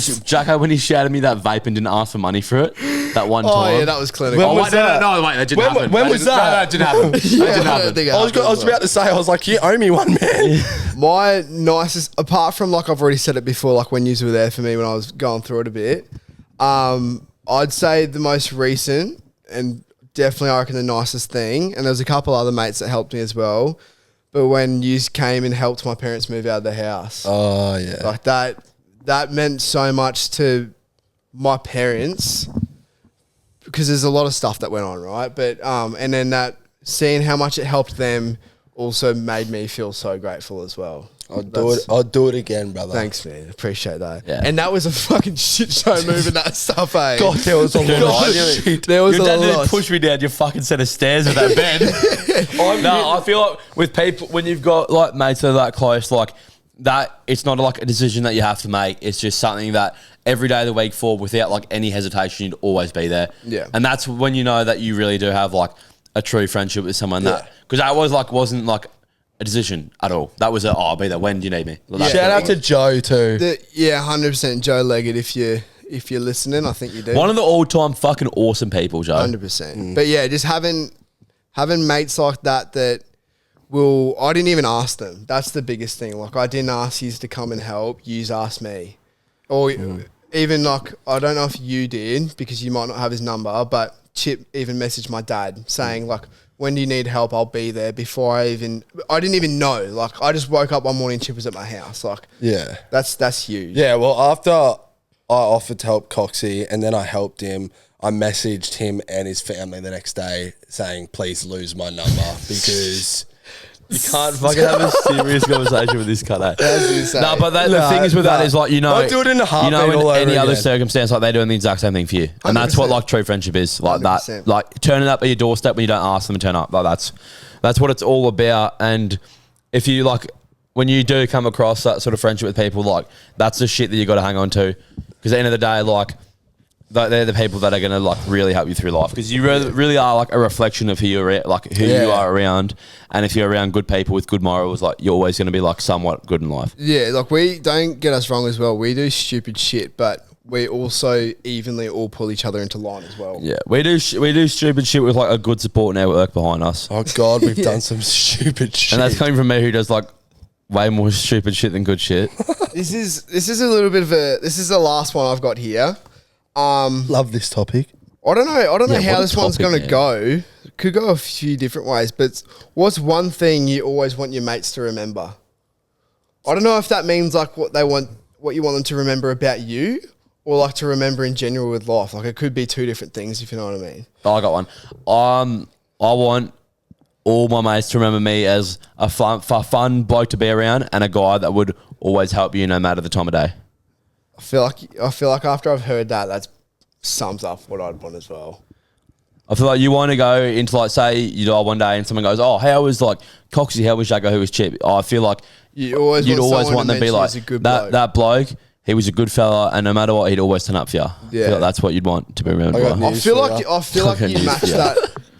Speaker 1: shouted me that vape and didn't ask for money for it that one time.
Speaker 2: Oh yeah, that was clinical.
Speaker 1: Oh, wait, no, wait, that didn't happen.
Speaker 3: When was that?
Speaker 1: No, it didn't happen. That didn't
Speaker 2: I don't
Speaker 1: happen.
Speaker 2: think it
Speaker 3: I was
Speaker 2: happened,
Speaker 3: about to say, I was like, you owe me one, man.
Speaker 2: My nicest, apart from like I've already said it before, like when you were there for me when I was going through it a bit, I'd say the most recent and definitely I reckon the nicest thing, and there was a couple other mates that helped me as well, but when you came and helped my parents move out of the house,
Speaker 3: Oh yeah.
Speaker 2: like that meant so much to my parents because there's a lot of stuff that went on, right? But and then that seeing how much it helped them also made me feel so grateful as well.
Speaker 3: I'll do it again, brother.
Speaker 2: Thanks, man. Appreciate that.
Speaker 1: Yeah.
Speaker 2: And that was a fucking shit show moving that stuff, eh?
Speaker 3: God, there was a lot of
Speaker 1: Dude,
Speaker 3: shit.
Speaker 2: There was
Speaker 1: Your
Speaker 2: a
Speaker 1: dad didn't
Speaker 2: lot.
Speaker 1: push me down your fucking set of stairs with that bed. No, I feel like with people, when you've got like mates that are that close, like that, it's not like a decision that you have to make. It's just something that every day of the week for, without like any hesitation, you'd always be there.
Speaker 2: Yeah.
Speaker 1: And that's when you know that you really do have like a true friendship with someone that, because that wasn't like a decision at all. That was I'll be there. When do you need me? Like,
Speaker 3: Shout out to Joe too.
Speaker 2: Yeah, 100% Joe Leggett. If you're listening, I think you do.
Speaker 1: one of the all-time fucking awesome people, Joe.
Speaker 2: 100%. But yeah, just having mates like that I didn't even ask them. That's the biggest thing. Like I didn't ask you to come and help. Yous asked me. Or even like, I don't know if you did because you might not have his number, but Chip even messaged my dad saying like, when do you need help? I'll be there. Before I didn't even know. Like I just woke up one morning, Chip was at my house. Like
Speaker 3: Yeah.
Speaker 2: that's huge.
Speaker 3: Yeah, well, after I offered to help Coxie and then I helped him, I messaged him and his family the next day saying, please lose my number because
Speaker 1: You can't fucking have a serious conversation with this cunt. No, but the thing is with that is like,
Speaker 3: I'll do it in a heartbeat
Speaker 1: in
Speaker 3: all over
Speaker 1: any other
Speaker 3: again.
Speaker 1: circumstance, like they're doing the exact same thing for you, and that's what
Speaker 2: 100%.
Speaker 1: like true friendship is, like
Speaker 2: 100%.
Speaker 1: that, like turning up at your doorstep when you don't ask them to turn up. Like that's what it's all about. And if you like, when you do come across that sort of friendship with people, like that's the shit that you got to hang on to, because at the end of the day, like they're the people that are going to like really help you through life, because you really are like a reflection of who you are around. And if you're around good people with good morals, like you're always going to be like somewhat good in life.
Speaker 2: Yeah, like we don't get us wrong as well. We do stupid shit, but we also evenly all pull each other into line as well.
Speaker 1: Yeah, we do stupid shit with like a good support network behind us,
Speaker 3: Oh, God, we've done some stupid shit.
Speaker 1: and that's coming from me who does like way more stupid shit than good shit.
Speaker 2: This is a little bit of this is the last one I've got here.
Speaker 3: Love this topic.
Speaker 2: I don't know
Speaker 1: Yeah,
Speaker 2: how
Speaker 1: what a
Speaker 2: this one's
Speaker 1: topic,
Speaker 2: going to
Speaker 1: man.
Speaker 2: go. Could go a few different ways, but what's one thing you always want your mates to remember? I don't know if that means like what you want them to remember about you, or like to remember in general with life. Like it could be two different things, if you know what I mean.
Speaker 1: I got one. I want all my mates to remember me as a fun bloke to be around, and a guy that would always help you no matter the time of day.
Speaker 2: I feel like after I've heard that sums up what I'd want as well.
Speaker 1: I feel like you want to go into like, say you die one day and someone goes, oh, how was like Coxie, how was Jacko, who was Chip? I feel like
Speaker 2: You'd always want them to be like
Speaker 1: that bloke, he was a good fella, and no matter what, he'd always turn up for you. I
Speaker 2: Yeah.
Speaker 1: feel like that's what you'd want to be remembered
Speaker 3: I got
Speaker 1: by.
Speaker 3: news.
Speaker 2: I feel like
Speaker 1: Okay,
Speaker 2: you
Speaker 1: news
Speaker 2: match
Speaker 1: for you.
Speaker 2: that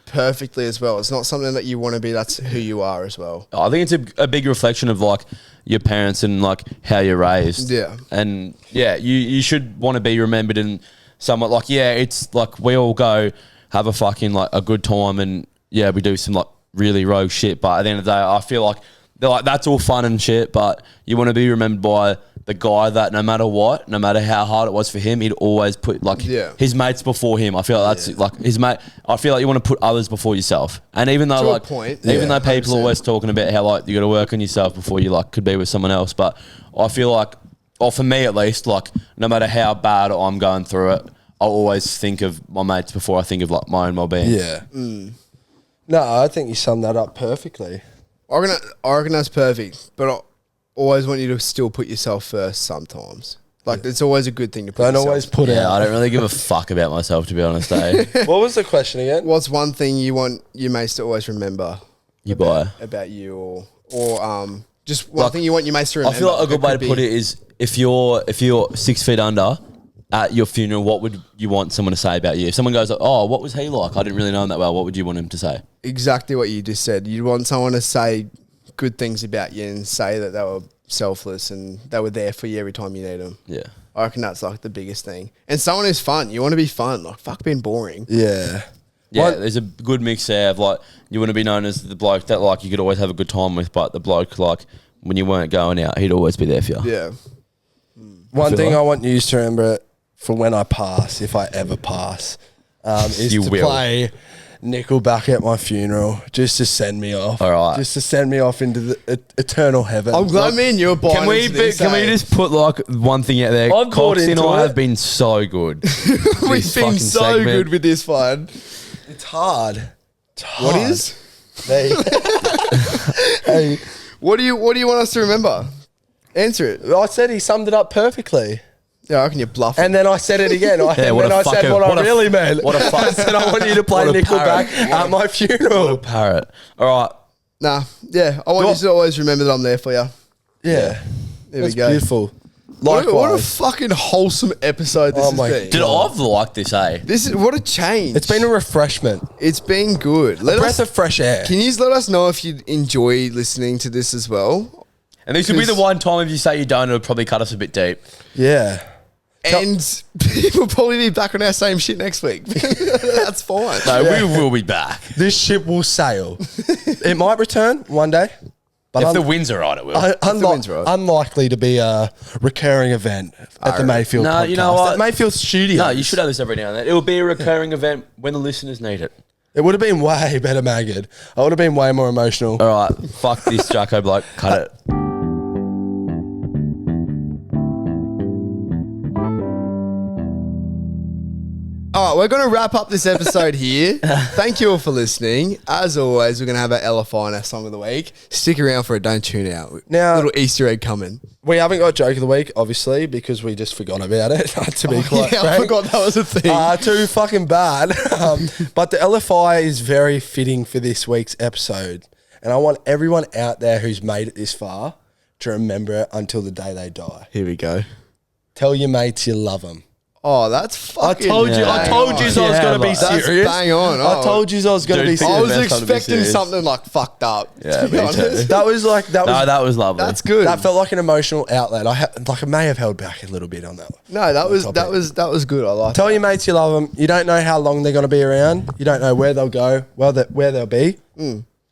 Speaker 2: perfectly as well. It's not something that you want to be. That's who you are as well.
Speaker 1: I think it's a big reflection of like your parents and like how you're raised.
Speaker 2: Yeah.
Speaker 1: And yeah, you should want to be remembered in somewhat like, yeah, it's like we all go have a fucking like a good time, and yeah, we do some like really rogue shit, but at the end of the day, I feel like they're like, that's all fun and shit, but you want to be remembered by the guy that no matter what, no matter how hard it was for him, he'd always put like his mates before him. I feel like that's like his mate. I feel like you want to put others before yourself. And even though
Speaker 2: To a
Speaker 1: like,
Speaker 2: point.
Speaker 1: even though
Speaker 2: 100%.
Speaker 1: people are always talking about how like you got to work on yourself before you like could be with someone else, but I feel like, or for me at least, like no matter how bad I'm going through it, I'll always think of my mates before I think of like my own well-being.
Speaker 3: Yeah. No, I think you summed that up perfectly.
Speaker 2: I reckon that's perfect, but I always want you to still put yourself first sometimes. Like, it's always a good thing to put
Speaker 3: Don't
Speaker 2: yourself
Speaker 3: always put
Speaker 1: Yeah,
Speaker 3: out.
Speaker 1: I don't really give a fuck about myself, to be honest, eh?
Speaker 3: What was the question again?
Speaker 2: What's one thing you want your mates to always remember
Speaker 1: You buy.
Speaker 2: about you, or just one
Speaker 1: Like,
Speaker 2: thing you want your mates to remember?
Speaker 1: I feel like a good way to put
Speaker 2: be-
Speaker 1: it is if you're 6 feet under at your funeral, what would you want someone to say about you? If someone goes, oh, what was he like? I didn't really know him that well. What would you want him to say?
Speaker 2: exactly what you just said. You want someone to say good things about you and say that they were selfless and they were there for you every time you need them.
Speaker 1: Yeah.
Speaker 2: I reckon that's like the biggest thing. And someone who's fun. You want to be fun. Like, fuck being boring.
Speaker 3: Yeah.
Speaker 1: Yeah,
Speaker 3: What-
Speaker 1: there's a good mix there of like, you want to be known as the bloke that like you could always have a good time with, but the bloke like when you weren't going out, he'd always be there for you.
Speaker 2: Yeah.
Speaker 3: One
Speaker 1: feel
Speaker 3: thing
Speaker 1: like-
Speaker 3: I want you to remember for when I pass, if I ever pass, is
Speaker 1: You
Speaker 3: to
Speaker 1: will.
Speaker 3: play Nickelback at my funeral, just to send me off.
Speaker 1: All right.
Speaker 3: Just to send me off into the eternal heaven.
Speaker 2: I'm glad me and you are buying
Speaker 1: Can we
Speaker 2: into this,
Speaker 1: can we just put like one thing out there?
Speaker 3: I've bought
Speaker 1: Cox and
Speaker 3: into
Speaker 1: I
Speaker 3: it.
Speaker 1: have been so good.
Speaker 2: We've
Speaker 1: This
Speaker 2: been
Speaker 1: fucking
Speaker 2: so
Speaker 1: segment.
Speaker 2: good with this one.
Speaker 3: It's hard. It's
Speaker 2: What
Speaker 3: hard.
Speaker 2: is?
Speaker 3: Hey. Hey.
Speaker 2: What do you want us to remember? Answer it.
Speaker 3: I said he summed it up perfectly.
Speaker 2: Yeah, I reckon you're bluffing.
Speaker 3: And then I said it again.
Speaker 1: what
Speaker 3: and
Speaker 1: a
Speaker 3: then I said
Speaker 1: fucker.
Speaker 3: what
Speaker 1: What
Speaker 3: I
Speaker 1: a-
Speaker 3: really meant.
Speaker 1: what a fuck-
Speaker 3: I said I want you to play
Speaker 1: What a
Speaker 3: Nickelback
Speaker 1: parrot.
Speaker 3: at my funeral.
Speaker 1: Parrot. All right.
Speaker 2: Nah, yeah, I want you to always remember that I'm there for you.
Speaker 3: Yeah.
Speaker 2: There
Speaker 3: That's
Speaker 2: we go.
Speaker 3: beautiful.
Speaker 2: What a
Speaker 3: Likewise.
Speaker 2: fucking wholesome episode this
Speaker 3: Oh
Speaker 2: has
Speaker 3: my
Speaker 2: been.
Speaker 1: Dude, I've liked this, eh?
Speaker 2: This is what a change.
Speaker 3: It's been a refreshment.
Speaker 2: It's been good.
Speaker 3: A breath of fresh air.
Speaker 2: Can you let us know if you enjoy listening to this as well?
Speaker 1: And this will be the one time if you say you don't, it'll probably cut us a bit deep.
Speaker 3: Yeah.
Speaker 2: And we'll probably be back on our same shit next week. That's fine.
Speaker 1: No, we will be back.
Speaker 3: This ship will sail. It might return one day. But
Speaker 1: If the winds are right, it will.
Speaker 2: wind's right.
Speaker 3: unlikely to be a recurring event at the Mayfield
Speaker 1: No,
Speaker 3: podcast.
Speaker 1: you know what?
Speaker 3: At Mayfield Studios.
Speaker 1: No, you should have this every now and then. It will be a recurring event when the listeners need it.
Speaker 3: It would have been way better, Magid. I would have been way more emotional.
Speaker 1: All right, fuck this Jacko bloke. Cut it.
Speaker 2: All right, we're going to wrap up this episode here. Thank you all for listening. As always, we're going to have our LFI, our song of the week. Stick around for it. Don't tune out.
Speaker 3: Now-
Speaker 2: little Easter egg coming.
Speaker 3: We haven't got joke of the week, obviously, because we just forgot about it. To be quite
Speaker 2: Yeah, I
Speaker 3: frank.
Speaker 2: forgot that was a thing.
Speaker 3: Too fucking bad. But the LFI is very fitting for this week's episode. And I want everyone out there who's made it this far to remember it until the day they die.
Speaker 2: Here we go.
Speaker 3: Tell your mates you love them.
Speaker 2: Oh, that's fucking
Speaker 3: I told you
Speaker 2: bang
Speaker 3: I was
Speaker 2: on.
Speaker 3: going to be
Speaker 2: That's
Speaker 3: serious.
Speaker 2: bang on.
Speaker 3: I
Speaker 2: Oh.
Speaker 3: told you I was going to
Speaker 1: Dude,
Speaker 3: be
Speaker 1: pick
Speaker 2: I
Speaker 3: serious.
Speaker 1: the
Speaker 2: was
Speaker 1: best time to be
Speaker 2: expecting
Speaker 1: serious.
Speaker 2: something like fucked up.
Speaker 1: Yeah,
Speaker 2: to be
Speaker 1: me too.
Speaker 2: honest.
Speaker 3: That was like
Speaker 1: No, that was lovely.
Speaker 2: That's good.
Speaker 3: That felt like an emotional outlet. I may have held back a little bit on that one.
Speaker 2: No, that was
Speaker 3: topic.
Speaker 2: good. I like.
Speaker 3: Tell your mates you love them. You don't know how long they're going to be around. You don't know where they'll go, where they'll be.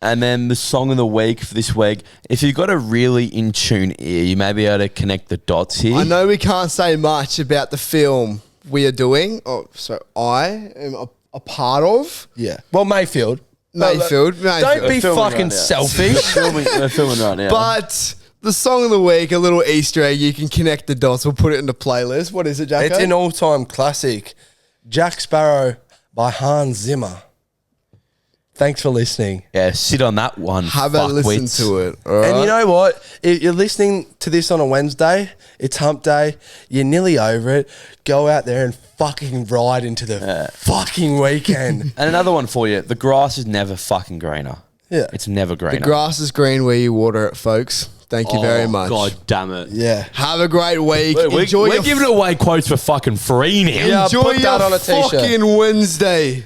Speaker 1: And then the song of the week for this week. If you've got a really in tune ear, you may be able to connect the dots here.
Speaker 2: I know we can't say much about the film we are doing. Oh, so I am a part of
Speaker 3: Yeah. Well, Mayfield.
Speaker 2: Mayfield.
Speaker 3: Don't be
Speaker 1: filming
Speaker 3: fucking
Speaker 1: right now.
Speaker 3: selfish.
Speaker 1: We're filming right now.
Speaker 2: But the song of the week, a little Easter egg. You can connect the dots. We'll put it in the playlist. What is it, Jacko?
Speaker 3: It's an all-time classic. Jack Sparrow by Hans Zimmer. Thanks for listening.
Speaker 1: yeah, sit on that one.
Speaker 2: Have a listen
Speaker 1: fuckwits.
Speaker 2: to it. All
Speaker 3: And
Speaker 2: right?
Speaker 3: you know what? If you're listening to this on a Wednesday, it's hump day, you're nearly over it, go out there and fucking ride into the fucking weekend.
Speaker 1: And another one for you. The grass is never fucking greener.
Speaker 3: Yeah.
Speaker 1: It's never greener.
Speaker 2: The grass is green where you water it, folks. Thank you very much.
Speaker 1: God damn it.
Speaker 3: Yeah.
Speaker 2: Have a great week.
Speaker 1: We're
Speaker 2: Enjoy your
Speaker 1: giving away quotes for fucking free now.
Speaker 3: Yeah,
Speaker 2: enjoy
Speaker 3: put that
Speaker 2: your
Speaker 3: on a t-shirt.
Speaker 2: fucking Wednesday.